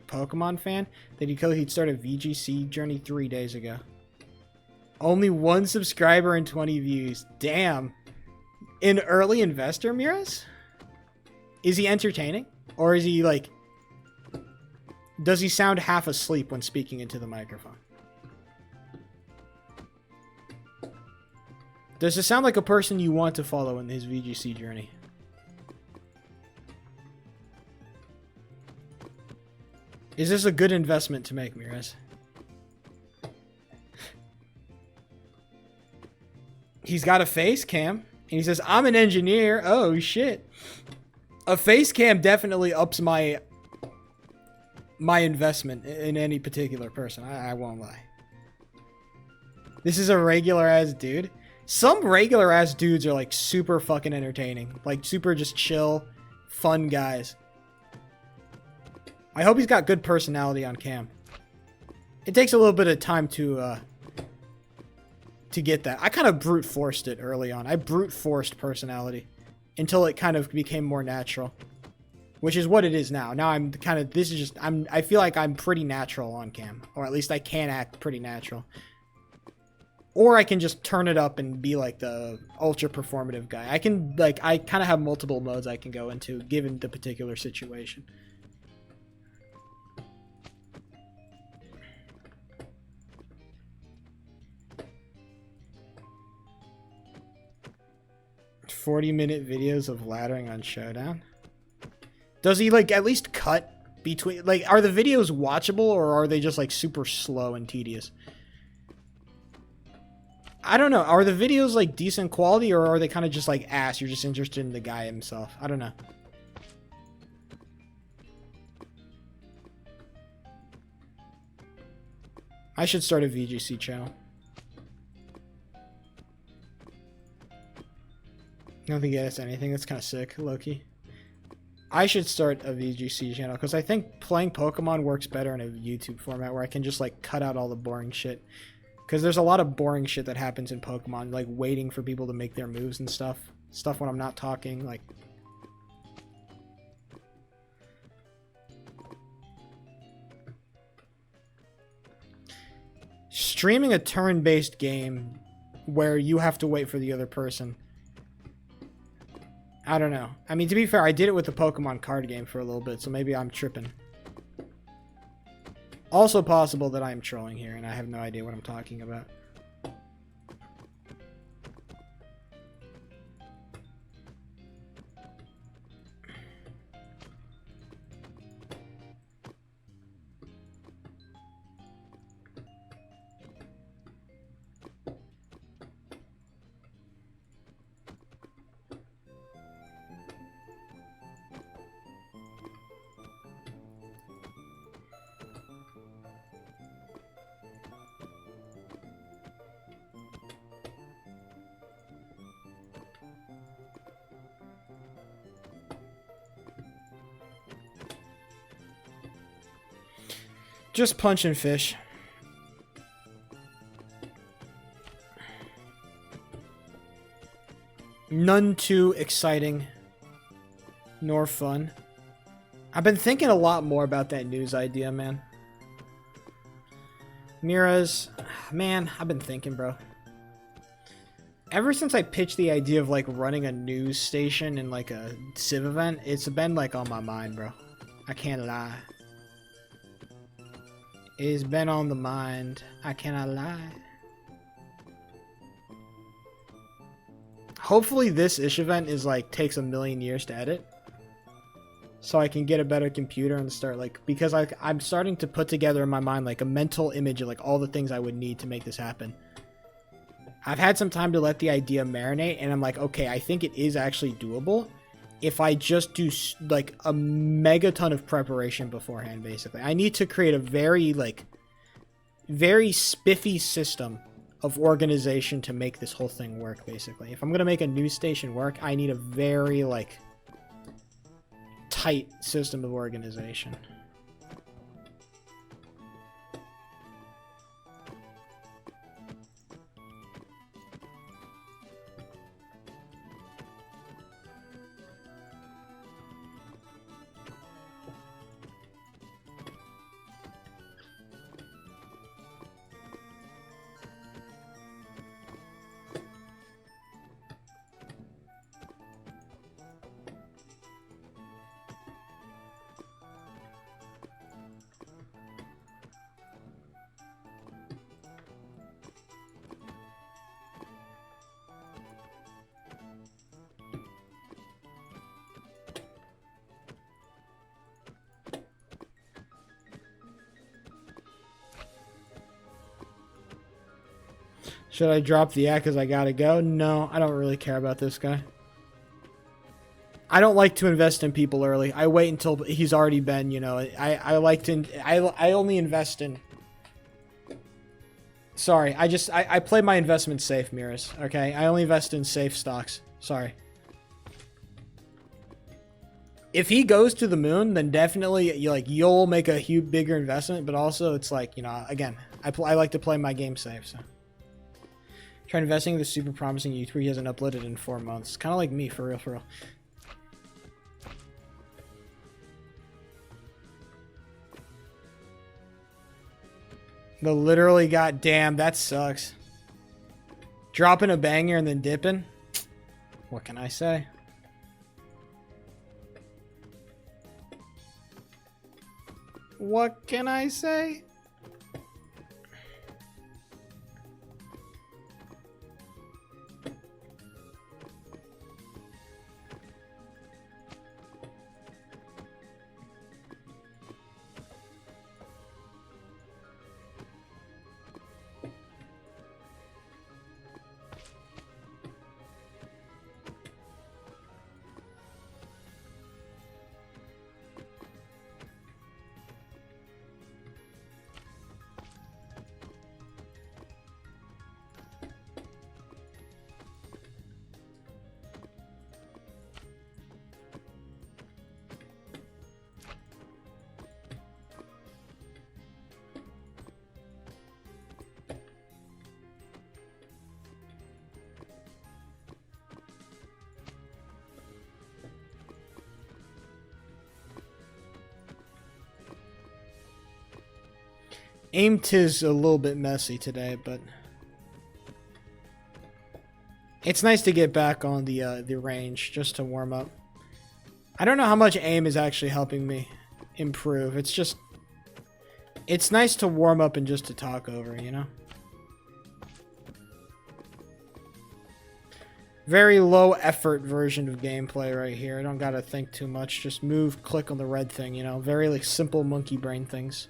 Pokemon fan that he'd start a VGC journey 3 days ago. Only 1 subscriber and 20 views. Damn. An early investor, Miras? Is he entertaining? Or is he like... Does he sound half asleep when speaking into the microphone? Does it sound like a person you want to follow in his VGC journey? Is this a good investment to make, Miraz? He's got a face cam, and he says, I'm an engineer. Oh, shit. A face cam definitely ups my investment in any particular person. I won't lie. This is a regular-ass dude. Some regular-ass dudes are, like, super fucking entertaining. Like, super just chill, fun guys. I hope he's got good personality on cam. It takes a little bit of time to get that. I kind of brute forced it early on. I brute forced personality until it kind of became more natural. which is what it is now. Now I'm kind of, this is just, I feel like I'm pretty natural on cam, or at least I can act pretty natural. Or I can just turn it up and be like the ultra performative guy. I can, like, I kind of have multiple modes I can go into given the particular situation. "40-minute videos of laddering on Showdown." Does he, like, at least cut between, like, are the videos watchable or are they just, like, super slow and tedious? I don't know. Are the videos, like, decent quality or are they kind of just, like, ass? You're just interested in the guy himself. I don't know. I should start a VGC channel. I don't think he has anything. That's kind of sick, low-key. I should start a VGC channel because I think playing Pokemon works better in a YouTube format where I can just, like, cut out all the boring shit. Because there's a lot of boring shit that happens in Pokemon, like waiting for people to make their moves and stuff. Stuff when I'm not talking, like... Streaming a turn-based game where you have to wait for the other person. I don't know. I mean, to be fair, I did it with the Pokemon card game for a little bit, so maybe I'm tripping. Also possible that I'm trolling here and I have no idea what I'm talking about. Just punch and fish. None too exciting nor fun. I've been thinking a lot more about that news idea, man. Miraz, man, I've been thinking, bro. Ever since I pitched the idea of, like, running a news station in, like, a Civ event, it's been, like, on my mind, bro. I can't lie. It's been on the mind. I cannot lie. Hopefully this ish event is, like, takes a million years to edit. So I can get a better computer and start, like, because I'm starting to put together in my mind, like, a mental image of, like, all the things I would need to make this happen. I've had some time to let the idea marinate, and I'm like, okay, I think it is actually doable if I just do, like, a megaton of preparation beforehand, basically. I need to create a very, like, very spiffy system of organization to make this whole thing work, basically. If I'm going to make a news station work, I need a very, like, tight system of organization. Should I drop the act because I gotta go? No, I don't really care about this guy. I don't like to invest in people early. I wait until he's already been, you know, I like to, I only invest in... Sorry, I play my investments safe, Miras, okay? I only invest in safe stocks. Sorry. If he goes to the moon, then definitely, you'll make a huge, bigger investment, but also it's like, you know, again, I like to play my game safe, so... Try investing in the super promising YouTuber he hasn't uploaded in 4 months. Kind of like me, for real, for real. The literally goddamn, that sucks. Dropping a banger and then dipping? What can I say? What can I say? Aim tis a little bit messy today, but it's nice to get back on the range just to warm up. I don't know how much aim is actually helping me improve. It's nice to warm up and just to talk over, you know? Very low effort version of gameplay right here. I don't gotta think too much. Just move, click on the red thing, you know? Very like simple monkey brain things.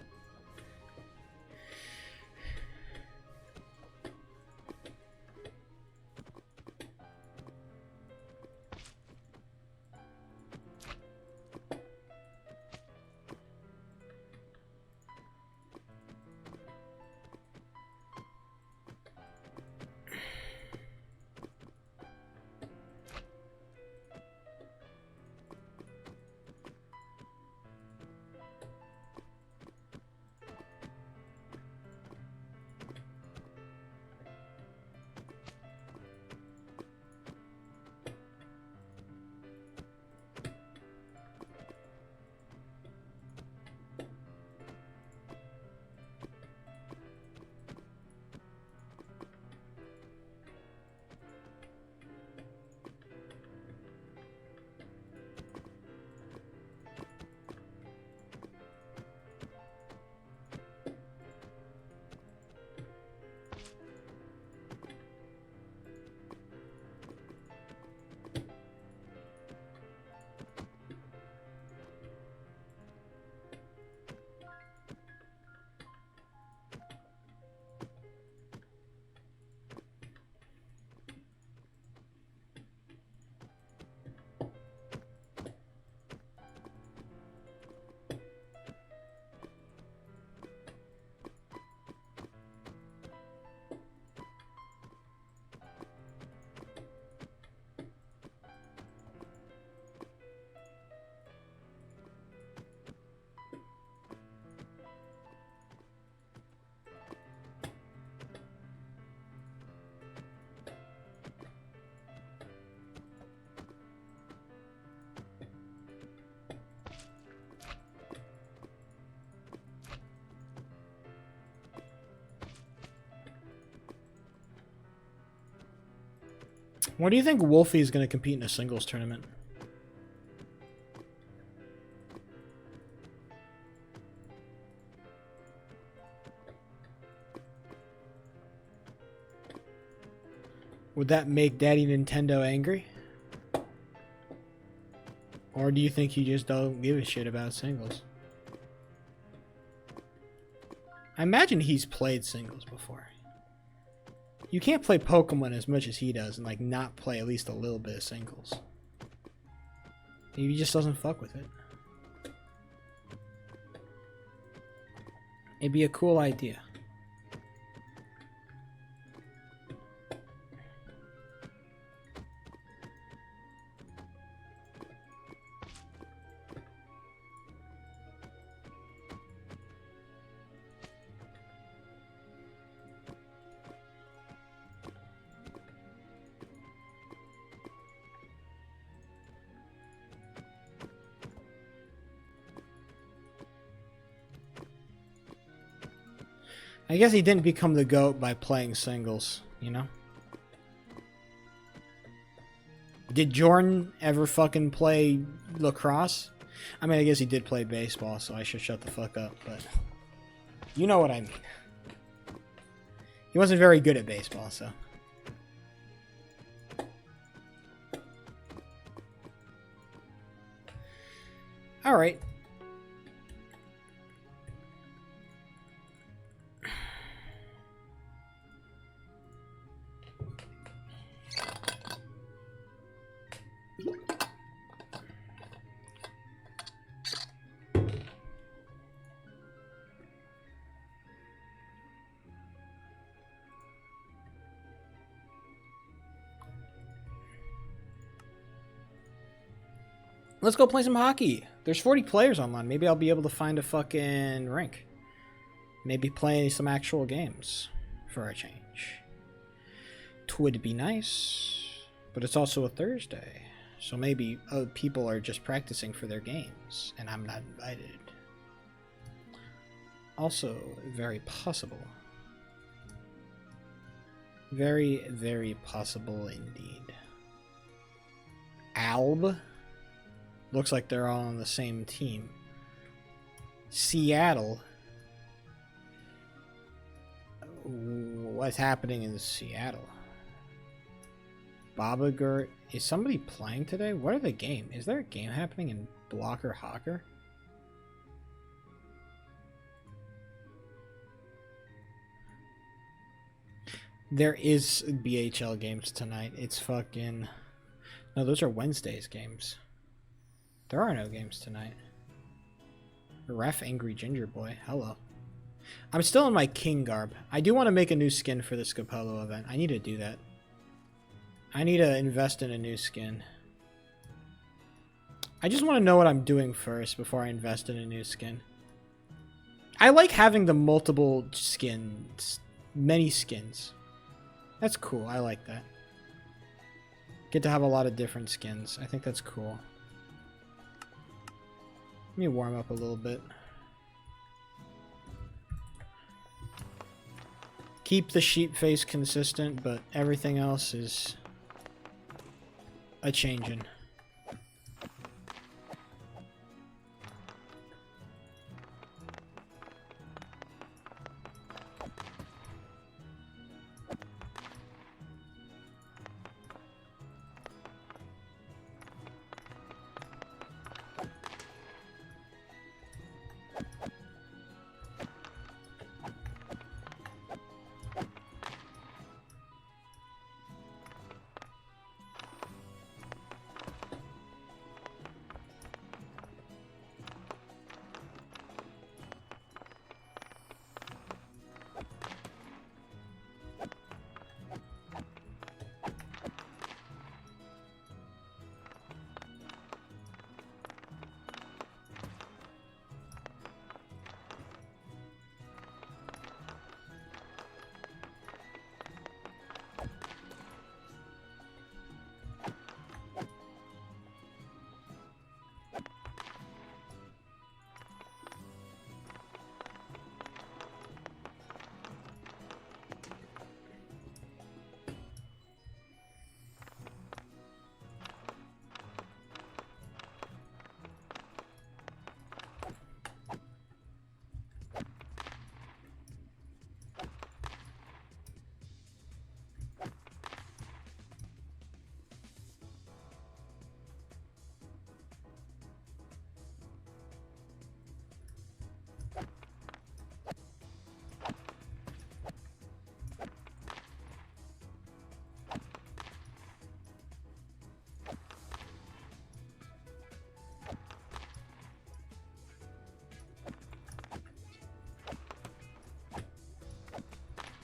Why do you think Wolfie is going to compete in a singles tournament? Would that make Daddy Nintendo angry? Or do you think he just don't give a shit about singles? I imagine he's played singles before. You can't play Pokemon as much as he does and like not play at least a little bit of singles. Maybe he just doesn't fuck with it. It'd be a cool idea. I guess he didn't become the GOAT by playing singles, you know? Did Jordan ever fucking play lacrosse? I mean, I guess he did play baseball, so I should shut the fuck up, but... You know what I mean. He wasn't very good at baseball, so... Alright. Let's go play some hockey. There's 40 players online. Maybe I'll be able to find a fucking rink. Maybe play some actual games for a change. Twould be nice, but it's also a Thursday. So maybe people are just practicing for their games, and I'm not invited. Also, very possible. Very, very possible indeed. Alb? Looks like they're all on the same team. Seattle. What's happening in Seattle? Babagur. Is somebody playing today? What are the game? Is there a game happening in Blocker Hawker? There is BHL games tonight. It's fucking... No, those are Wednesday's games. There are no games tonight. Ref Angry Ginger Boy. Hello. I'm still in my king garb. I do want to make a new skin for the Scapolo event. I need to do that. I need to invest in a new skin. I just want to know what I'm doing first before I invest in a new skin. I like having the multiple skins. Many skins. That's cool. I like that. Get to have a lot of different skins. I think that's cool. Let me warm up a little bit. Keep the sheep face consistent, but everything else is a changin'.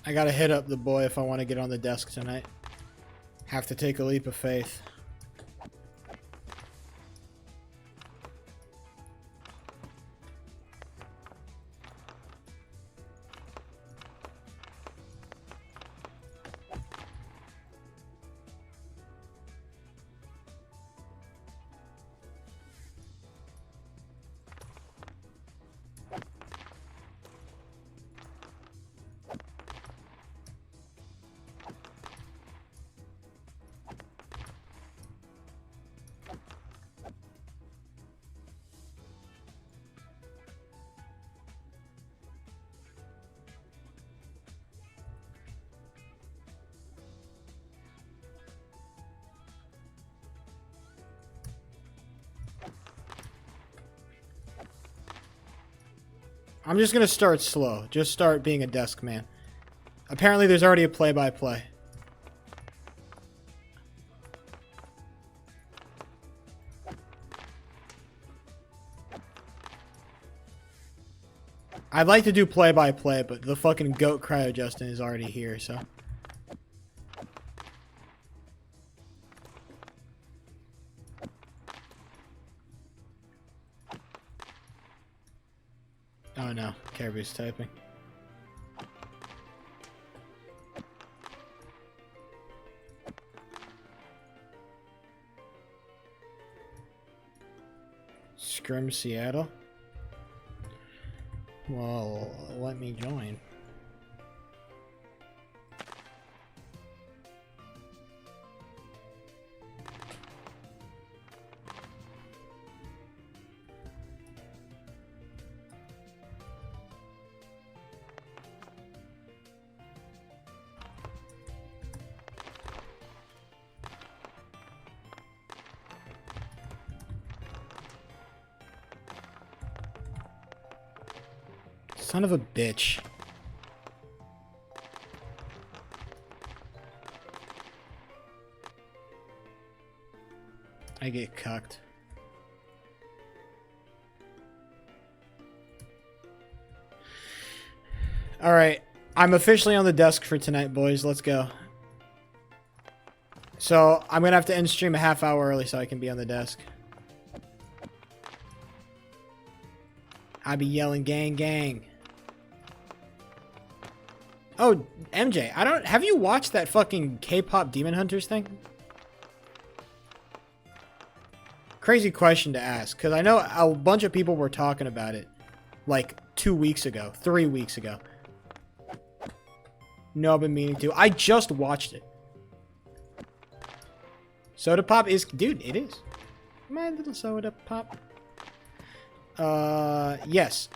I gotta hit up the boy if I want to get on the desk tonight. Have to take a leap of faith. I'm just gonna start slow. Just start being a desk man. Apparently there's already a play-by-play. I'd like to do play-by-play, but the fucking goat Cryo Justin is already here, so. Oh no, Caribou's typing. Scrim Seattle? Well, let me join. Son of a bitch. I get cucked. Alright. I'm officially on the desk for tonight, boys. Let's go. So, I'm gonna have to end stream a half hour early so I can be on the desk. I be yelling gang gang. Oh, MJ, have you watched that fucking K-pop Demon Hunters thing? Crazy question to ask, because I know a bunch of people were talking about it like 2 weeks ago, 3 weeks ago. No, I've been meaning to. I just watched it. Soda Pop is, dude, it is. My little Soda Pop. Yes.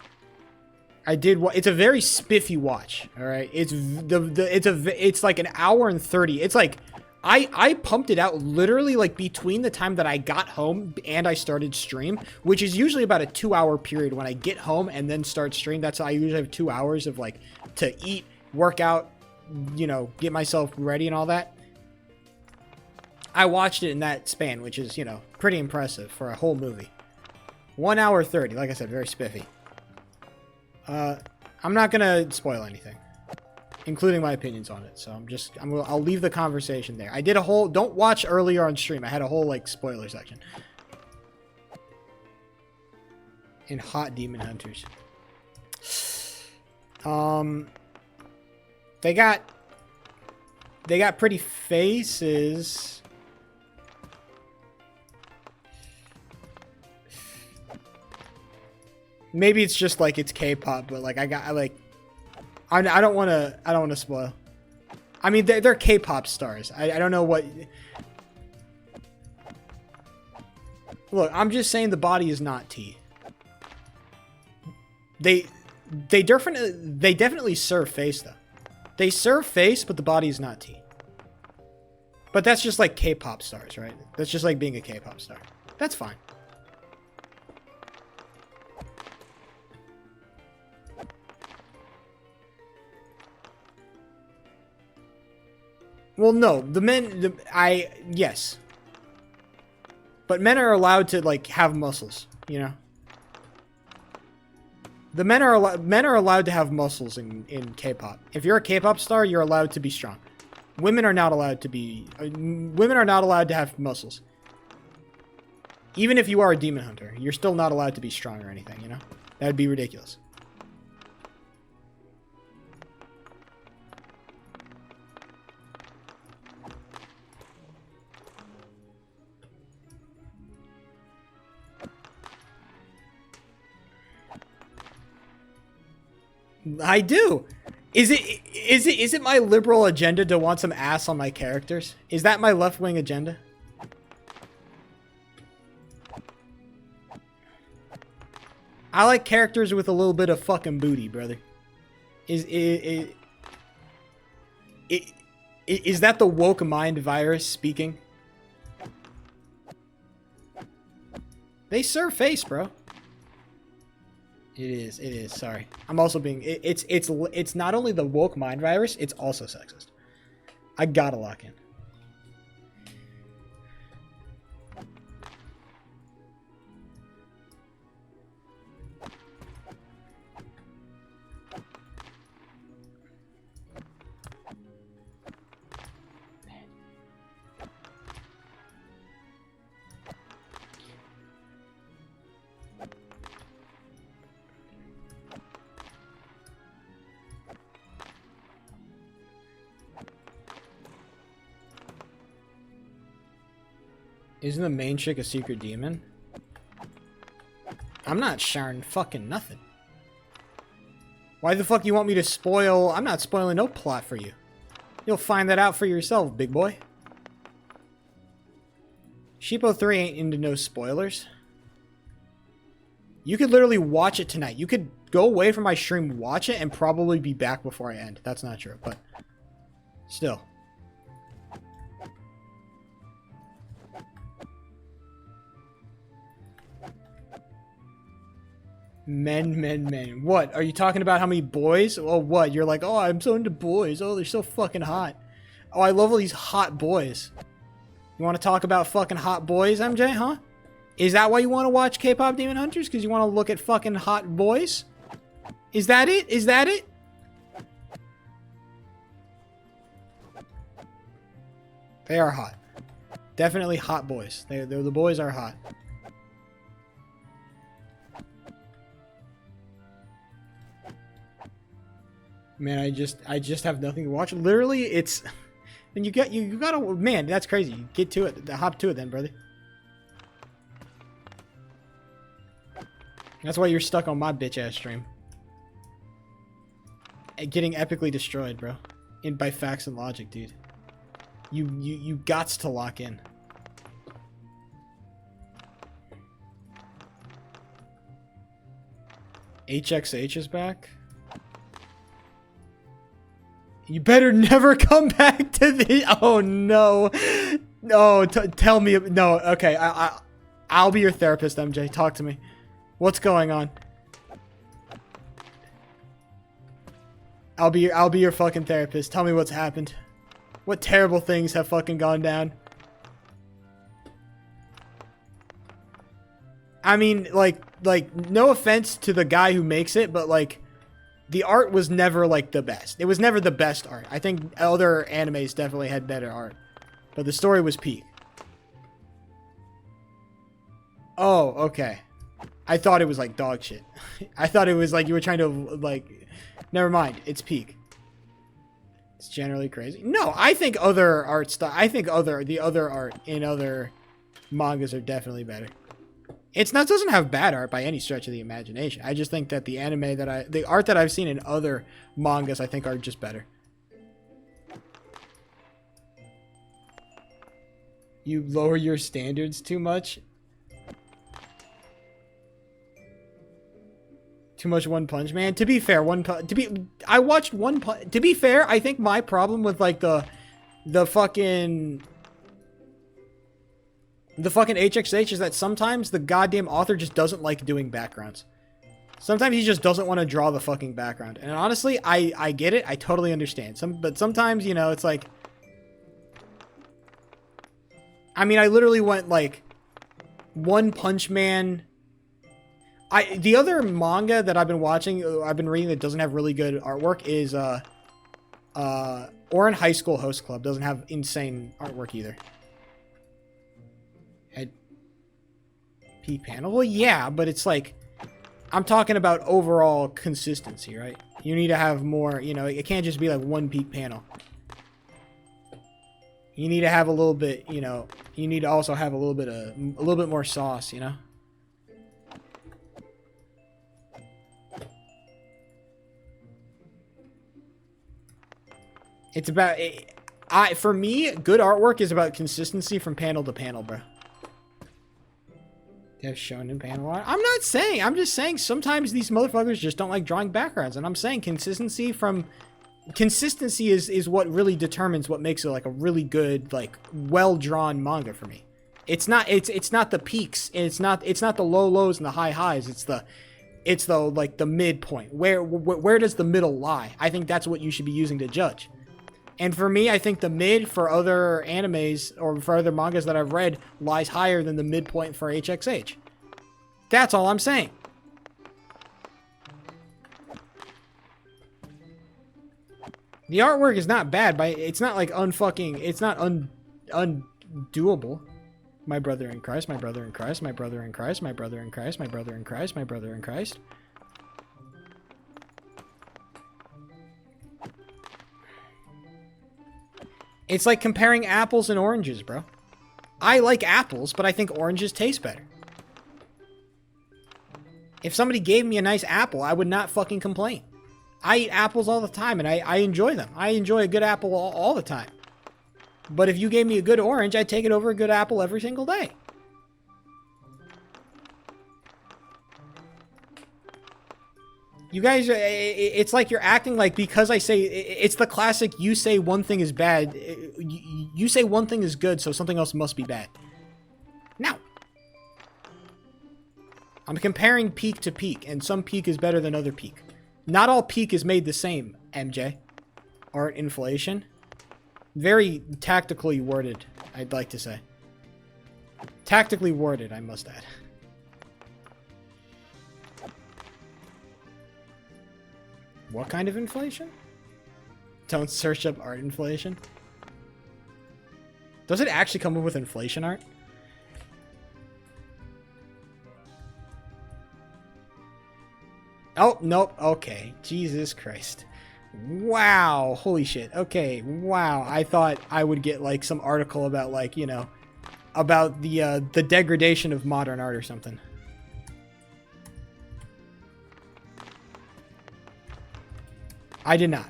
I did. It's a very spiffy watch. All right, it's like an hour and 30. It's like I pumped it out literally like between the time that I got home and I started stream, which is usually about a 2-hour period when I get home and then start stream. That's I usually have 2 hours of like to eat, work out, you know, get myself ready and all that. I watched it in that span, which is, you know, pretty impressive for a whole movie. 1 hour 30, like I said, very spiffy. I'm not gonna spoil anything, including my opinions on it. So I'll leave the conversation there. I did a whole, don't watch earlier on stream. I had a whole like spoiler section. In Hot Demon Hunters. They got pretty faces. Maybe it's just like it's K-pop, but like I don't want to spoil. I mean, they're K-pop stars. I don't know what. Look, I'm just saying the body is not T. They definitely serve face though. They serve face, but the body is not T. But that's just like K-pop stars, right? That's just like being a K-pop star. That's fine. Well, no, yes. But men are allowed to, like, have muscles, you know? The men are allowed to have muscles in K-pop. If you're a K-pop star, you're allowed to be strong. Women are not allowed to have muscles. Even if you are a demon hunter, you're still not allowed to be strong or anything, you know? That would be ridiculous. I do. Is it my liberal agenda to want some ass on my characters? Is that my left-wing agenda? I like characters with a little bit of fucking booty, brother. Is that the woke mind virus speaking? They serve face, bro. It is. It is. Sorry. I'm also being. It's not only the woke mind virus. It's also sexist. I gotta lock in. Isn't the main chick a secret demon? I'm not sharing fucking nothing. Why the fuck you want me to spoil? I'm not spoiling no plot for you. You'll find that out for yourself, big boy. Sheepo 3 ain't into no spoilers. You could literally watch it tonight. You could go away from my stream, watch it, and probably be back before I end. That's not true, but still. Men. What? Are you talking about how many boys? Oh, what? You're like, oh, I'm so into boys. Oh, they're so fucking hot. Oh, I love all these hot boys. You want to talk about fucking hot boys, MJ, huh? Is that why you want to watch K-Pop Demon Hunters? Because you want to look at fucking hot boys? Is that it? Is that it? They are hot. Definitely hot boys. The boys are hot. Man, I just have nothing to watch. Literally, it's, and you gotta, man, that's crazy. Get to it, hop to it then, brother. That's why you're stuck on my bitch ass stream. Getting epically destroyed, bro. By facts and logic, dude. You gots to lock in. HXH is back. You better never come back to the. Oh no, no! Tell me. No, okay. I'll be your therapist, MJ. Talk to me. What's going on? I'll be your fucking therapist. Tell me what's happened. What terrible things have fucking gone down? I mean, like, no offense to the guy who makes it, but like, the art was never like the best. It was never the best art. I think other animes definitely had better art, but the story was peak. Oh, okay. I thought it was like dog shit. I thought it was like you were trying to like. Never mind. It's peak. It's generally crazy. No, I think other art stuff. I think the other art in other mangas are definitely better. It's not doesn't have bad art by any stretch of the imagination. I just think that the the art that I've seen in other mangas, I think are just better. You lower your standards too much. Too much One Punch Man. To be fair, I watched One Punch. To be fair, I think my problem with like the fucking HXH is that sometimes the goddamn author just doesn't like doing backgrounds. Sometimes he just doesn't want to draw the fucking background. And honestly, I get it. I totally understand. But sometimes, you know, it's like, I mean, I literally went like One Punch Man. The other manga that I've been watching, I've been reading that doesn't have really good artwork is Ouran High School Host Club. Doesn't have insane artwork either. P panel? Well, yeah, but it's like, I'm talking about overall consistency, right? You need to have more, you know, it can't just be like one peak panel. You need to have a little bit, you know, you need to also have a little bit more sauce, you know? It's about, for me, good artwork is about consistency from panel to panel, bro. They have shonen panel art. I'm not saying. I'm just saying sometimes these motherfuckers just don't like drawing backgrounds, and I'm saying consistency is what really determines what makes it like a really good, like well drawn manga for me. It's not the peaks. It's not the low lows and the high highs. It's the midpoint. Where does the middle lie? I think that's what you should be using to judge. And for me, I think the mid for other animes or for other mangas that I've read lies higher than the midpoint for HXH. That's all I'm saying. The artwork is not bad, but it's not like it's not undoable. My brother in Christ, my brother in Christ, my brother in Christ, my brother in Christ, my brother in Christ, my brother in Christ. It's like comparing apples and oranges, bro. I like apples, but I think oranges taste better. If somebody gave me a nice apple, I would not fucking complain. I eat apples all the time, and I enjoy them. I enjoy a good apple all the time. But if you gave me a good orange, I'd take it over a good apple every single day. You guys, it's like you're acting like because I say, it's the classic, you say one thing is bad, you say one thing is good, so something else must be bad. No. I'm comparing peak to peak, and some peak is better than other peak. Not all peak is made the same, MJ. Art inflation. Very tactically worded, I'd like to say. Tactically worded, I must add. What kind of inflation? Don't search up art inflation. Does it actually come up with inflation art? Oh, nope. Okay. Jesus Christ. Wow. Holy shit. Okay. Wow. I thought I would get like some article about like, you know, about the degradation of modern art or something. I did not.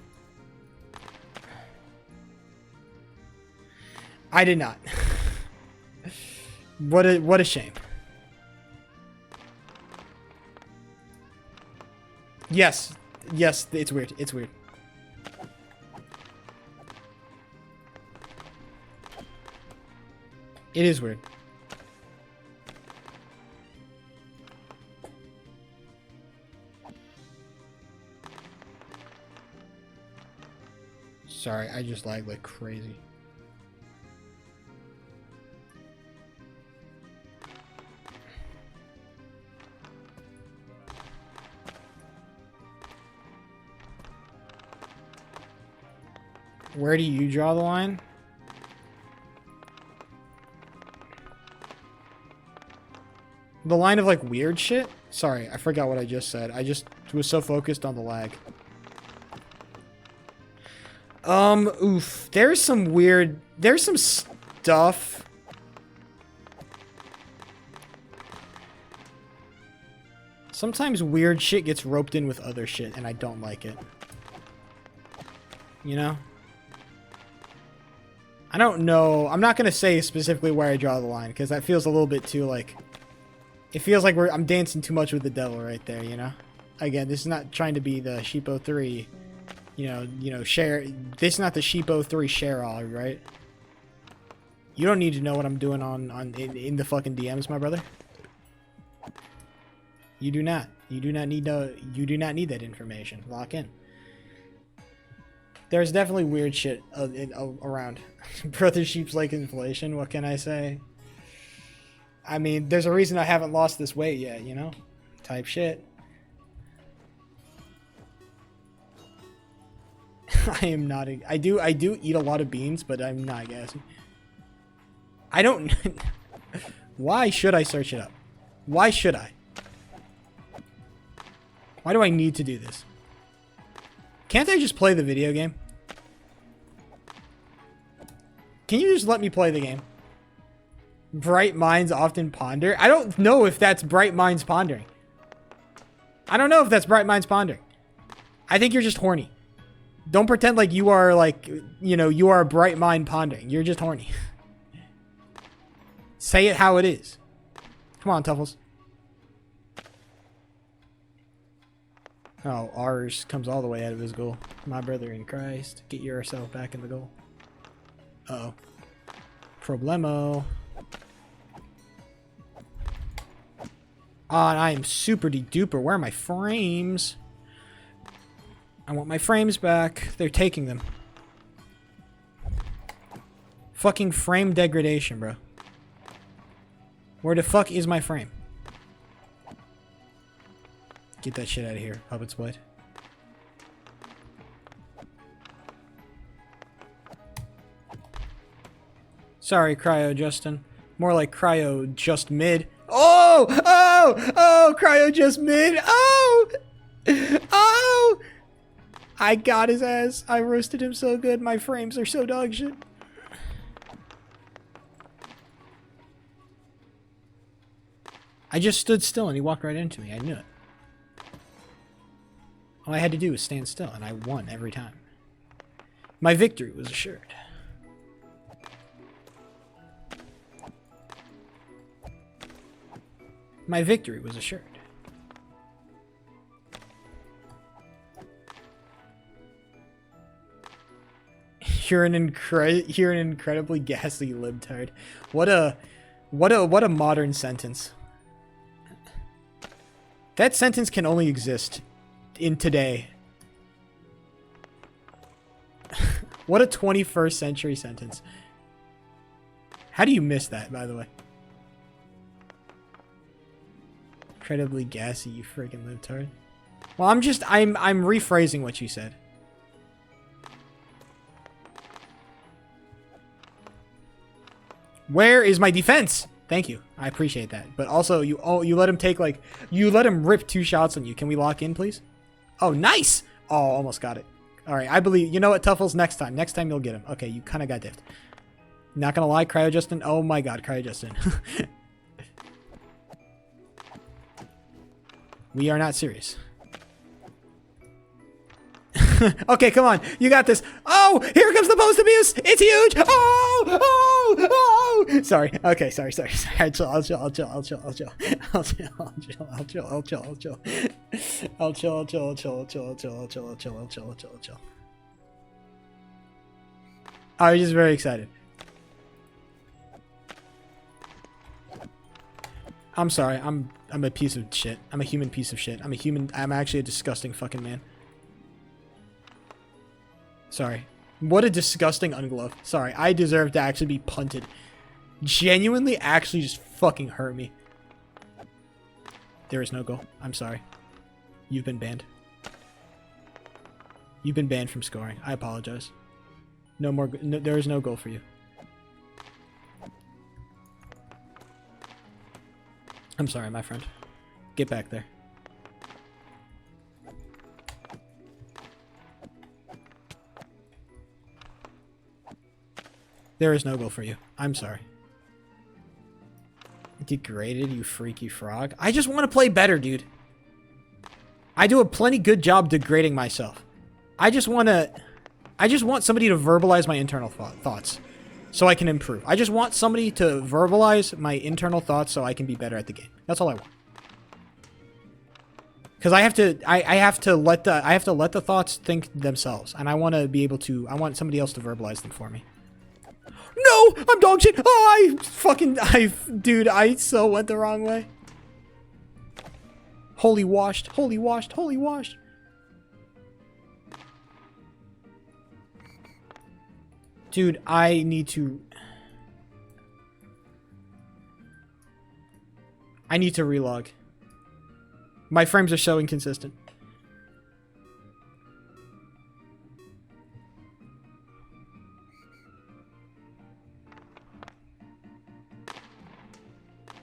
I did not. What a shame. Yes. Yes, it's weird. It's weird. It is weird. Sorry, I just lagged like crazy. Where do you draw the line? The line of like weird shit? Sorry, I forgot what I just said. I just was so focused on the lag. Oof. There's some weird... There's some stuff... Sometimes weird shit gets roped in with other shit, and I don't like it. You know? I don't know. I'm not gonna say specifically where I draw the line, because that feels a little bit too, like... It feels like I'm dancing too much with the devil right there, you know? Again, this is not trying to be the Sheepo 3... You know, share. This is not the Sheepo 3 share all, right? You don't need to know what I'm doing in the fucking DMs, my brother. You do not. You do not need that information. Lock in. There's definitely weird shit around. Brother Sheep's like inflation. What can I say? I mean, there's a reason I haven't lost this weight yet, you know? Type shit. I am not. I do eat a lot of beans, but I'm not gassy. I don't. Why should I search it up? Why should I? Why do I need to do this? Can't I just play the video game? Can you just let me play the game? Bright minds often ponder. I don't know if that's bright minds pondering. I don't know if that's bright minds pondering. I think you're just horny. Don't pretend like you are like, you know, you are a bright mind pondering. You're just horny. Say it how it is. Come on, Tuffles. Oh, ours comes all the way out of his goal. My brother in Christ. Get yourself back in the goal. Uh-oh. Problemo. and I am super duper. Where are my frames? I want my frames back. They're taking them. Fucking frame degradation, bro. Where the fuck is my frame? Get that shit out of here, Puppet Split. Sorry, Cryo Justin. More like Cryo Just Mid. Oh! Oh! Oh! Cryo Just Mid! Oh! Oh! I got his ass. I roasted him so good. My frames are so dog shit. I just stood still and he walked right into me. I knew it. All I had to do was stand still and I won every time. My victory was assured. My victory was assured. You're an incredibly gassy libtard. What a modern sentence. That sentence can only exist in today. What a 21st century sentence. How do you miss that, by the way? Incredibly gassy, you freaking libtard. Well, I'm rephrasing what you said. Where is my defense? Thank you. I appreciate that. But also, you let him take, like, you let him rip 2 shots on you. Can we lock in, please? Oh, nice! Oh, almost got it. All right, I believe. You know what, Tuffles? Next time. Next time you'll get him. Okay, you kind of got diffed. Not gonna lie, Cryo Justin. Oh my god, Cryo Justin. We are not serious. Okay, come on. You got this. Oh, here comes the post abuse. It's huge. Oh, oh, oh. Sorry. Okay, sorry. I'll chill. All right, just very excited. I'm sorry. I'm a piece of shit. I'm a human piece of shit. I'm actually a disgusting fucking man. Sorry. What a disgusting unglove. Sorry, I deserve to actually be punted. Genuinely actually just fucking hurt me. There is no goal. I'm sorry. You've been banned. You've been banned from scoring. I apologize. No more. No, there is no goal for you. I'm sorry, my friend. Get back there. There is no goal for you. I'm sorry. Degraded, you freaky frog. I just want to play better, dude. I do a plenty good job degrading myself. I just want somebody to verbalize my internal thoughts so I can improve. I just want somebody to verbalize my internal thoughts so I can be better at the game. That's all I want. Because I have to let the thoughts think themselves, and I want to be able to. I want somebody else to verbalize them for me. No, I'm dog shit. Oh, dude, I so went the wrong way. Holy washed, holy washed, holy washed. Dude, I need to relog. My frames are so inconsistent.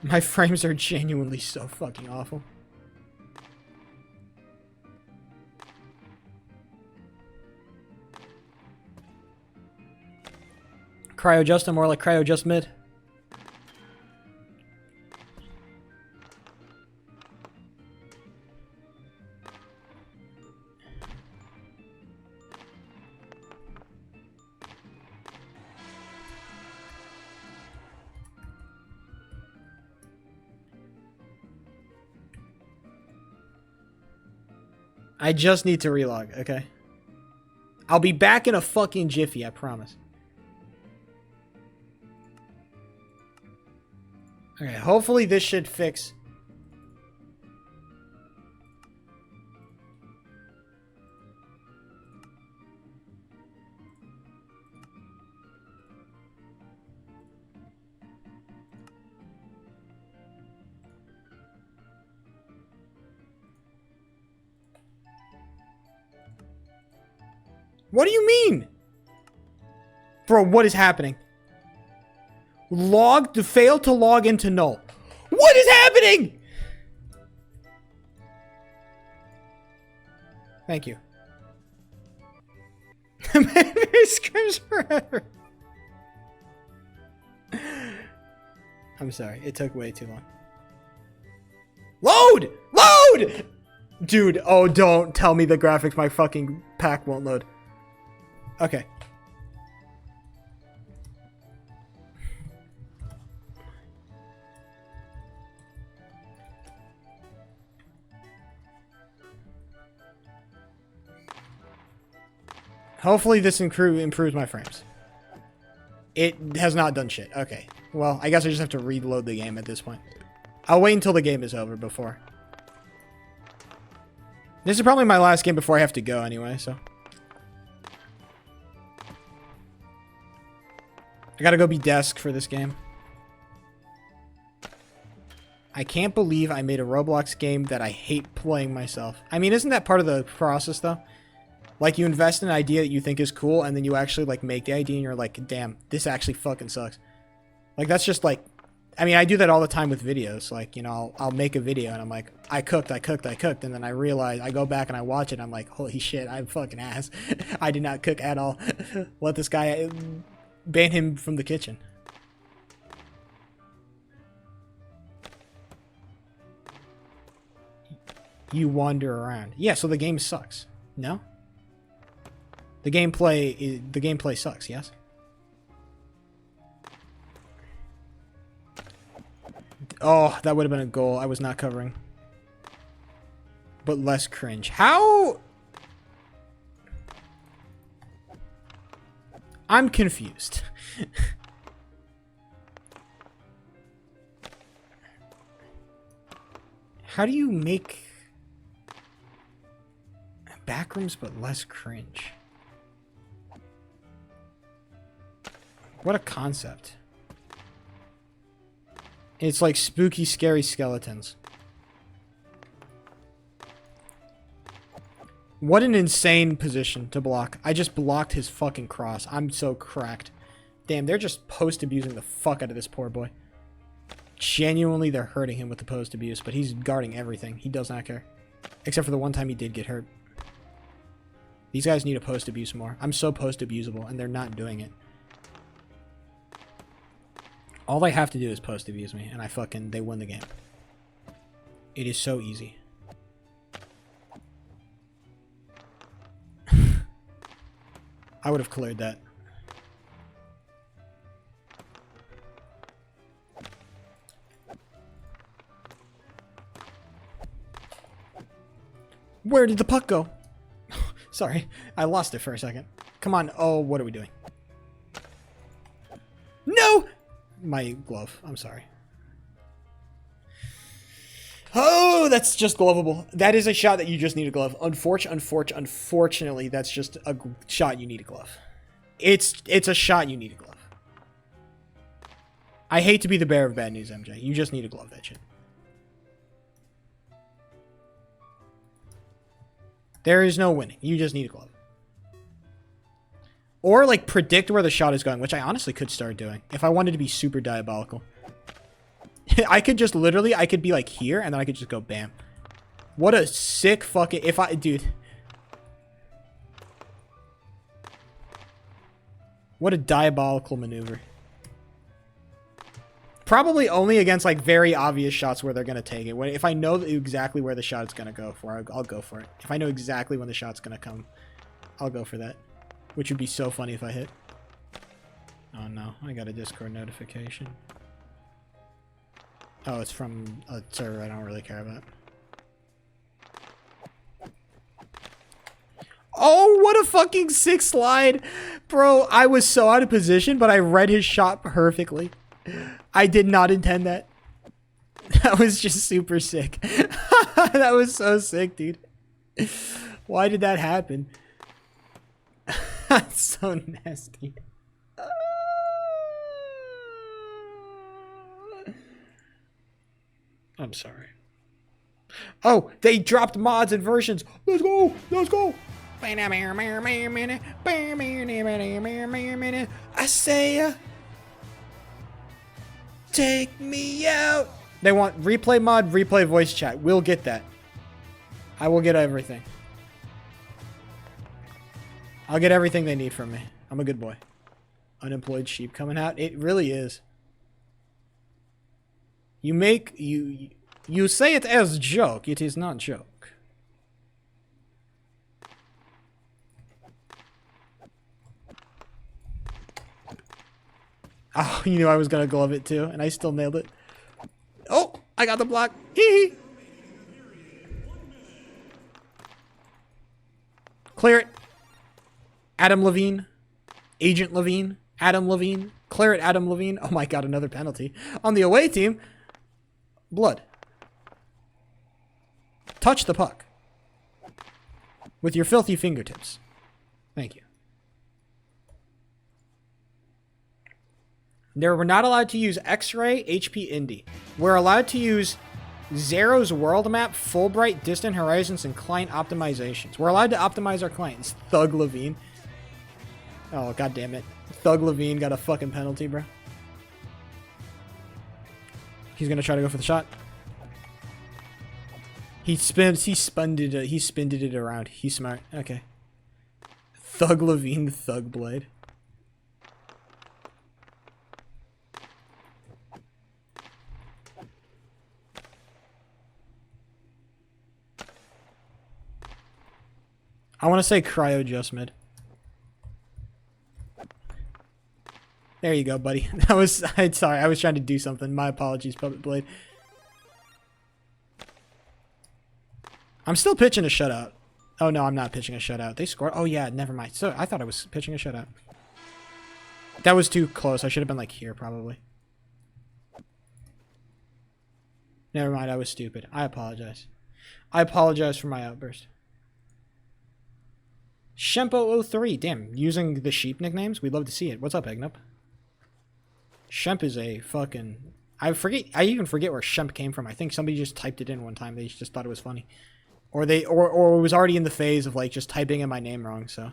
My frames are genuinely so fucking awful. Cryo Justin, more like Cryo Just Mid. I just need to relog, okay? I'll be back in a fucking jiffy, I promise. Okay, hopefully this should fix. What do you mean? Bro, what is happening? Failed to log into null. What is happening? Thank you. Scrims forever. I'm sorry. It took way too long. Load! Load! Dude, oh, don't tell me the graphics. My fucking pack won't load. Okay. Hopefully this improves my frames. It has not done shit. Okay. Well, I guess I just have to reload the game at this point. I'll wait until the game is over before. This is probably my last game before I have to go anyway, so. I gotta go be desk for this game. I can't believe I made a Roblox game that I hate playing myself. I mean, isn't that part of the process, though? Like, you invest in an idea that you think is cool, and then you actually, like, make the idea, and you're like, damn, this actually fucking sucks. Like, that's just, like... I mean, I do that all the time with videos. Like, you know, I'll make a video, and I'm like, I cooked, and then I realize, I go back and I watch it, and I'm like, holy shit, I'm fucking ass. I did not cook at all. Let this guy... ban him from the kitchen. You wander around. Yeah, so the game sucks. No? The gameplay sucks, yes? Oh, that would have been a goal. I was not covering. But less cringe. How? I'm confused. How do you make backrooms but less cringe? What a concept. It's like spooky, scary skeletons. What an insane position to block. I just blocked his fucking cross. I'm so cracked. Damn, they're just post-abusing the fuck out of this poor boy. Genuinely, they're hurting him with the post-abuse, but he's guarding everything. He does not care. Except for the one time he did get hurt. These guys need to post-abuse more. I'm so post-abusable, and they're not doing it. All they have to do is post-abuse me, and they win the game. It is so easy. I would have cleared that. Where did the puck go? Sorry, I lost it for a second. Come on. Oh, what are we doing? No! My glove. I'm sorry. Oh, that's just glovable. That is a shot that you just need a glove. Unfortunately, that's just a shot you need a glove. It's a shot you need a glove. I hate to be the bearer of bad news, MJ. You just need to glove that shit. There is no winning. You just need a glove. Or, like, predict where the shot is going, which I honestly could start doing if I wanted to be super diabolical. I could just literally, I could be, like, here, and then I could just go bam. What a sick fucking... Dude. What a diabolical maneuver. Probably only against, like, very obvious shots where they're going to take it. If I know exactly where the shot is going to go for, I'll go for it. If I know exactly when the shot's going to come, I'll go for that. Which would be so funny if I hit. Oh, no. I got a Discord notification. Oh, it's from a server I don't really care about. Oh, what a fucking sick slide. Bro, I was so out of position, but I read his shot perfectly. I did not intend that. That was just super sick. That was so sick, dude. Why did that happen? That's so nasty. I'm sorry. Oh, they dropped mods and versions. Let's go. Let's go. I say, take me out. They want replay mod, replay voice chat. We'll get that. I will get everything. I'll get everything they need from me. I'm a good boy. Unemployed sheep coming out. It really is. You say it as joke. It is not joke. Oh, you knew I was gonna glove it too, and I still nailed it. Oh, I got the block. Hee hee. Clear it. Adam Levine. Agent Levine. Adam Levine. Clear it, Adam Levine. Oh my god, another penalty. On the away team, blood. Touch the puck. With your filthy fingertips. Thank you. We're not allowed to use X-Ray, HP Indy. We're allowed to use Zero's World Map, Fulbright, Distant Horizons, and Client Optimizations. We're allowed to optimize our clients. Thug Levine. Oh, god damn it. Thug Levine got a fucking penalty, bro. He's gonna try to go for the shot. He spinned it around. He's smart. Okay. Thug Levine, Thug Blade. I want to say cryo just mid. There you go, buddy. I'm sorry, I was trying to do something. My apologies, Puppet Blade. I'm still pitching a shutout. Oh no, I'm not pitching a shutout. They scored. Oh yeah, never mind. So I thought I was pitching a shutout. That was too close. I should have been like here, probably. Never mind, I was stupid. I apologize. I apologize for my outburst. Shempo03. Damn, using the sheep nicknames? We'd love to see it. What's up, Egnup? Shemp is a fucking... I even forget where Shemp came from. I think somebody just typed it in one time. They just thought it was funny. Or it was already in the phase of like just typing in my name wrong, so.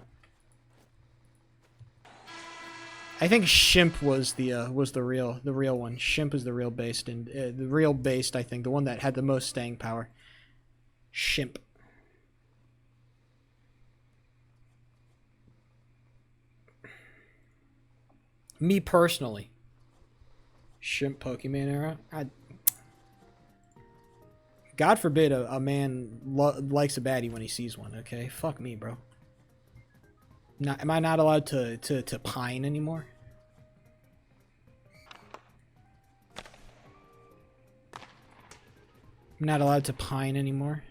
I think Shimp was the real one. Shimp is the real based, and the real based, I think, the one that had the most staying power. Shimp. Me personally. Shimp Pokemon era. God forbid a man likes a baddie when he sees one, okay? Fuck me, bro. Am I not allowed to pine anymore? I'm not allowed to pine anymore.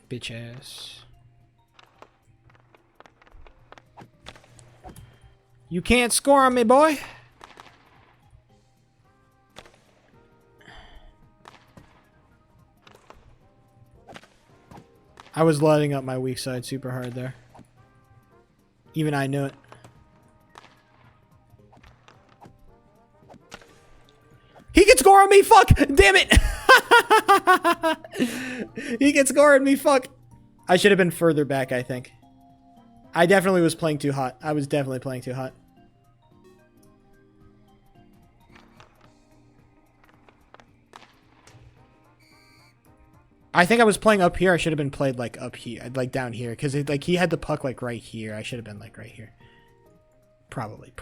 Bitch ass. You can't score on me, boy. I was lighting up my weak side super hard there. Even I knew it. He can score on me, fuck! Damn it! He can score on me, fuck! I should have been further back, I think. I definitely was playing too hot. I was definitely playing too hot. I think I was playing up here. I should have been played like up here, like down here, because like he had the puck like right here. I should have been like right here. Probably.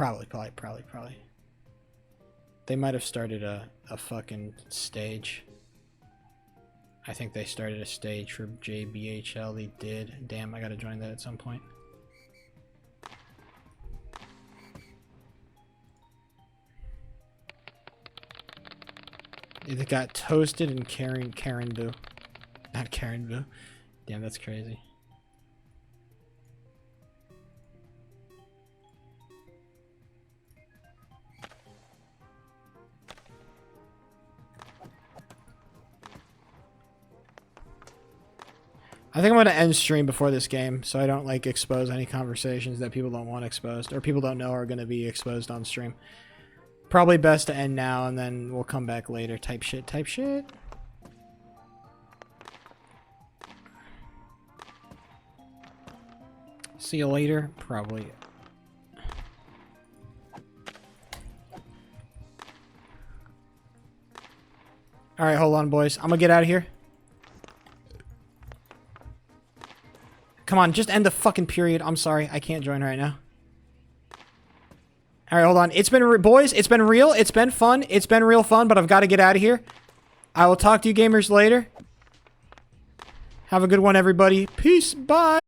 They might have started a fucking stage. I think they started a stage for JBHL. They did. Damn, I gotta join that at some point. It got toasted in Karen Boo. Not Karen Boo. Damn, that's crazy. I think I'm going to end stream before this game so I don't like expose any conversations that people don't want exposed or people don't know are going to be exposed on stream. Probably best to end now, and then we'll come back later. Type shit, type shit. See you later. Probably. Alright, hold on, boys. I'm gonna get out of here. Come on, just end the fucking period. I'm sorry. I can't join right now. Alright, hold on. It's been, boys, it's been real. It's been fun. It's been real fun, but I've got to get out of here. I will talk to you gamers later. Have a good one, everybody. Peace. Bye.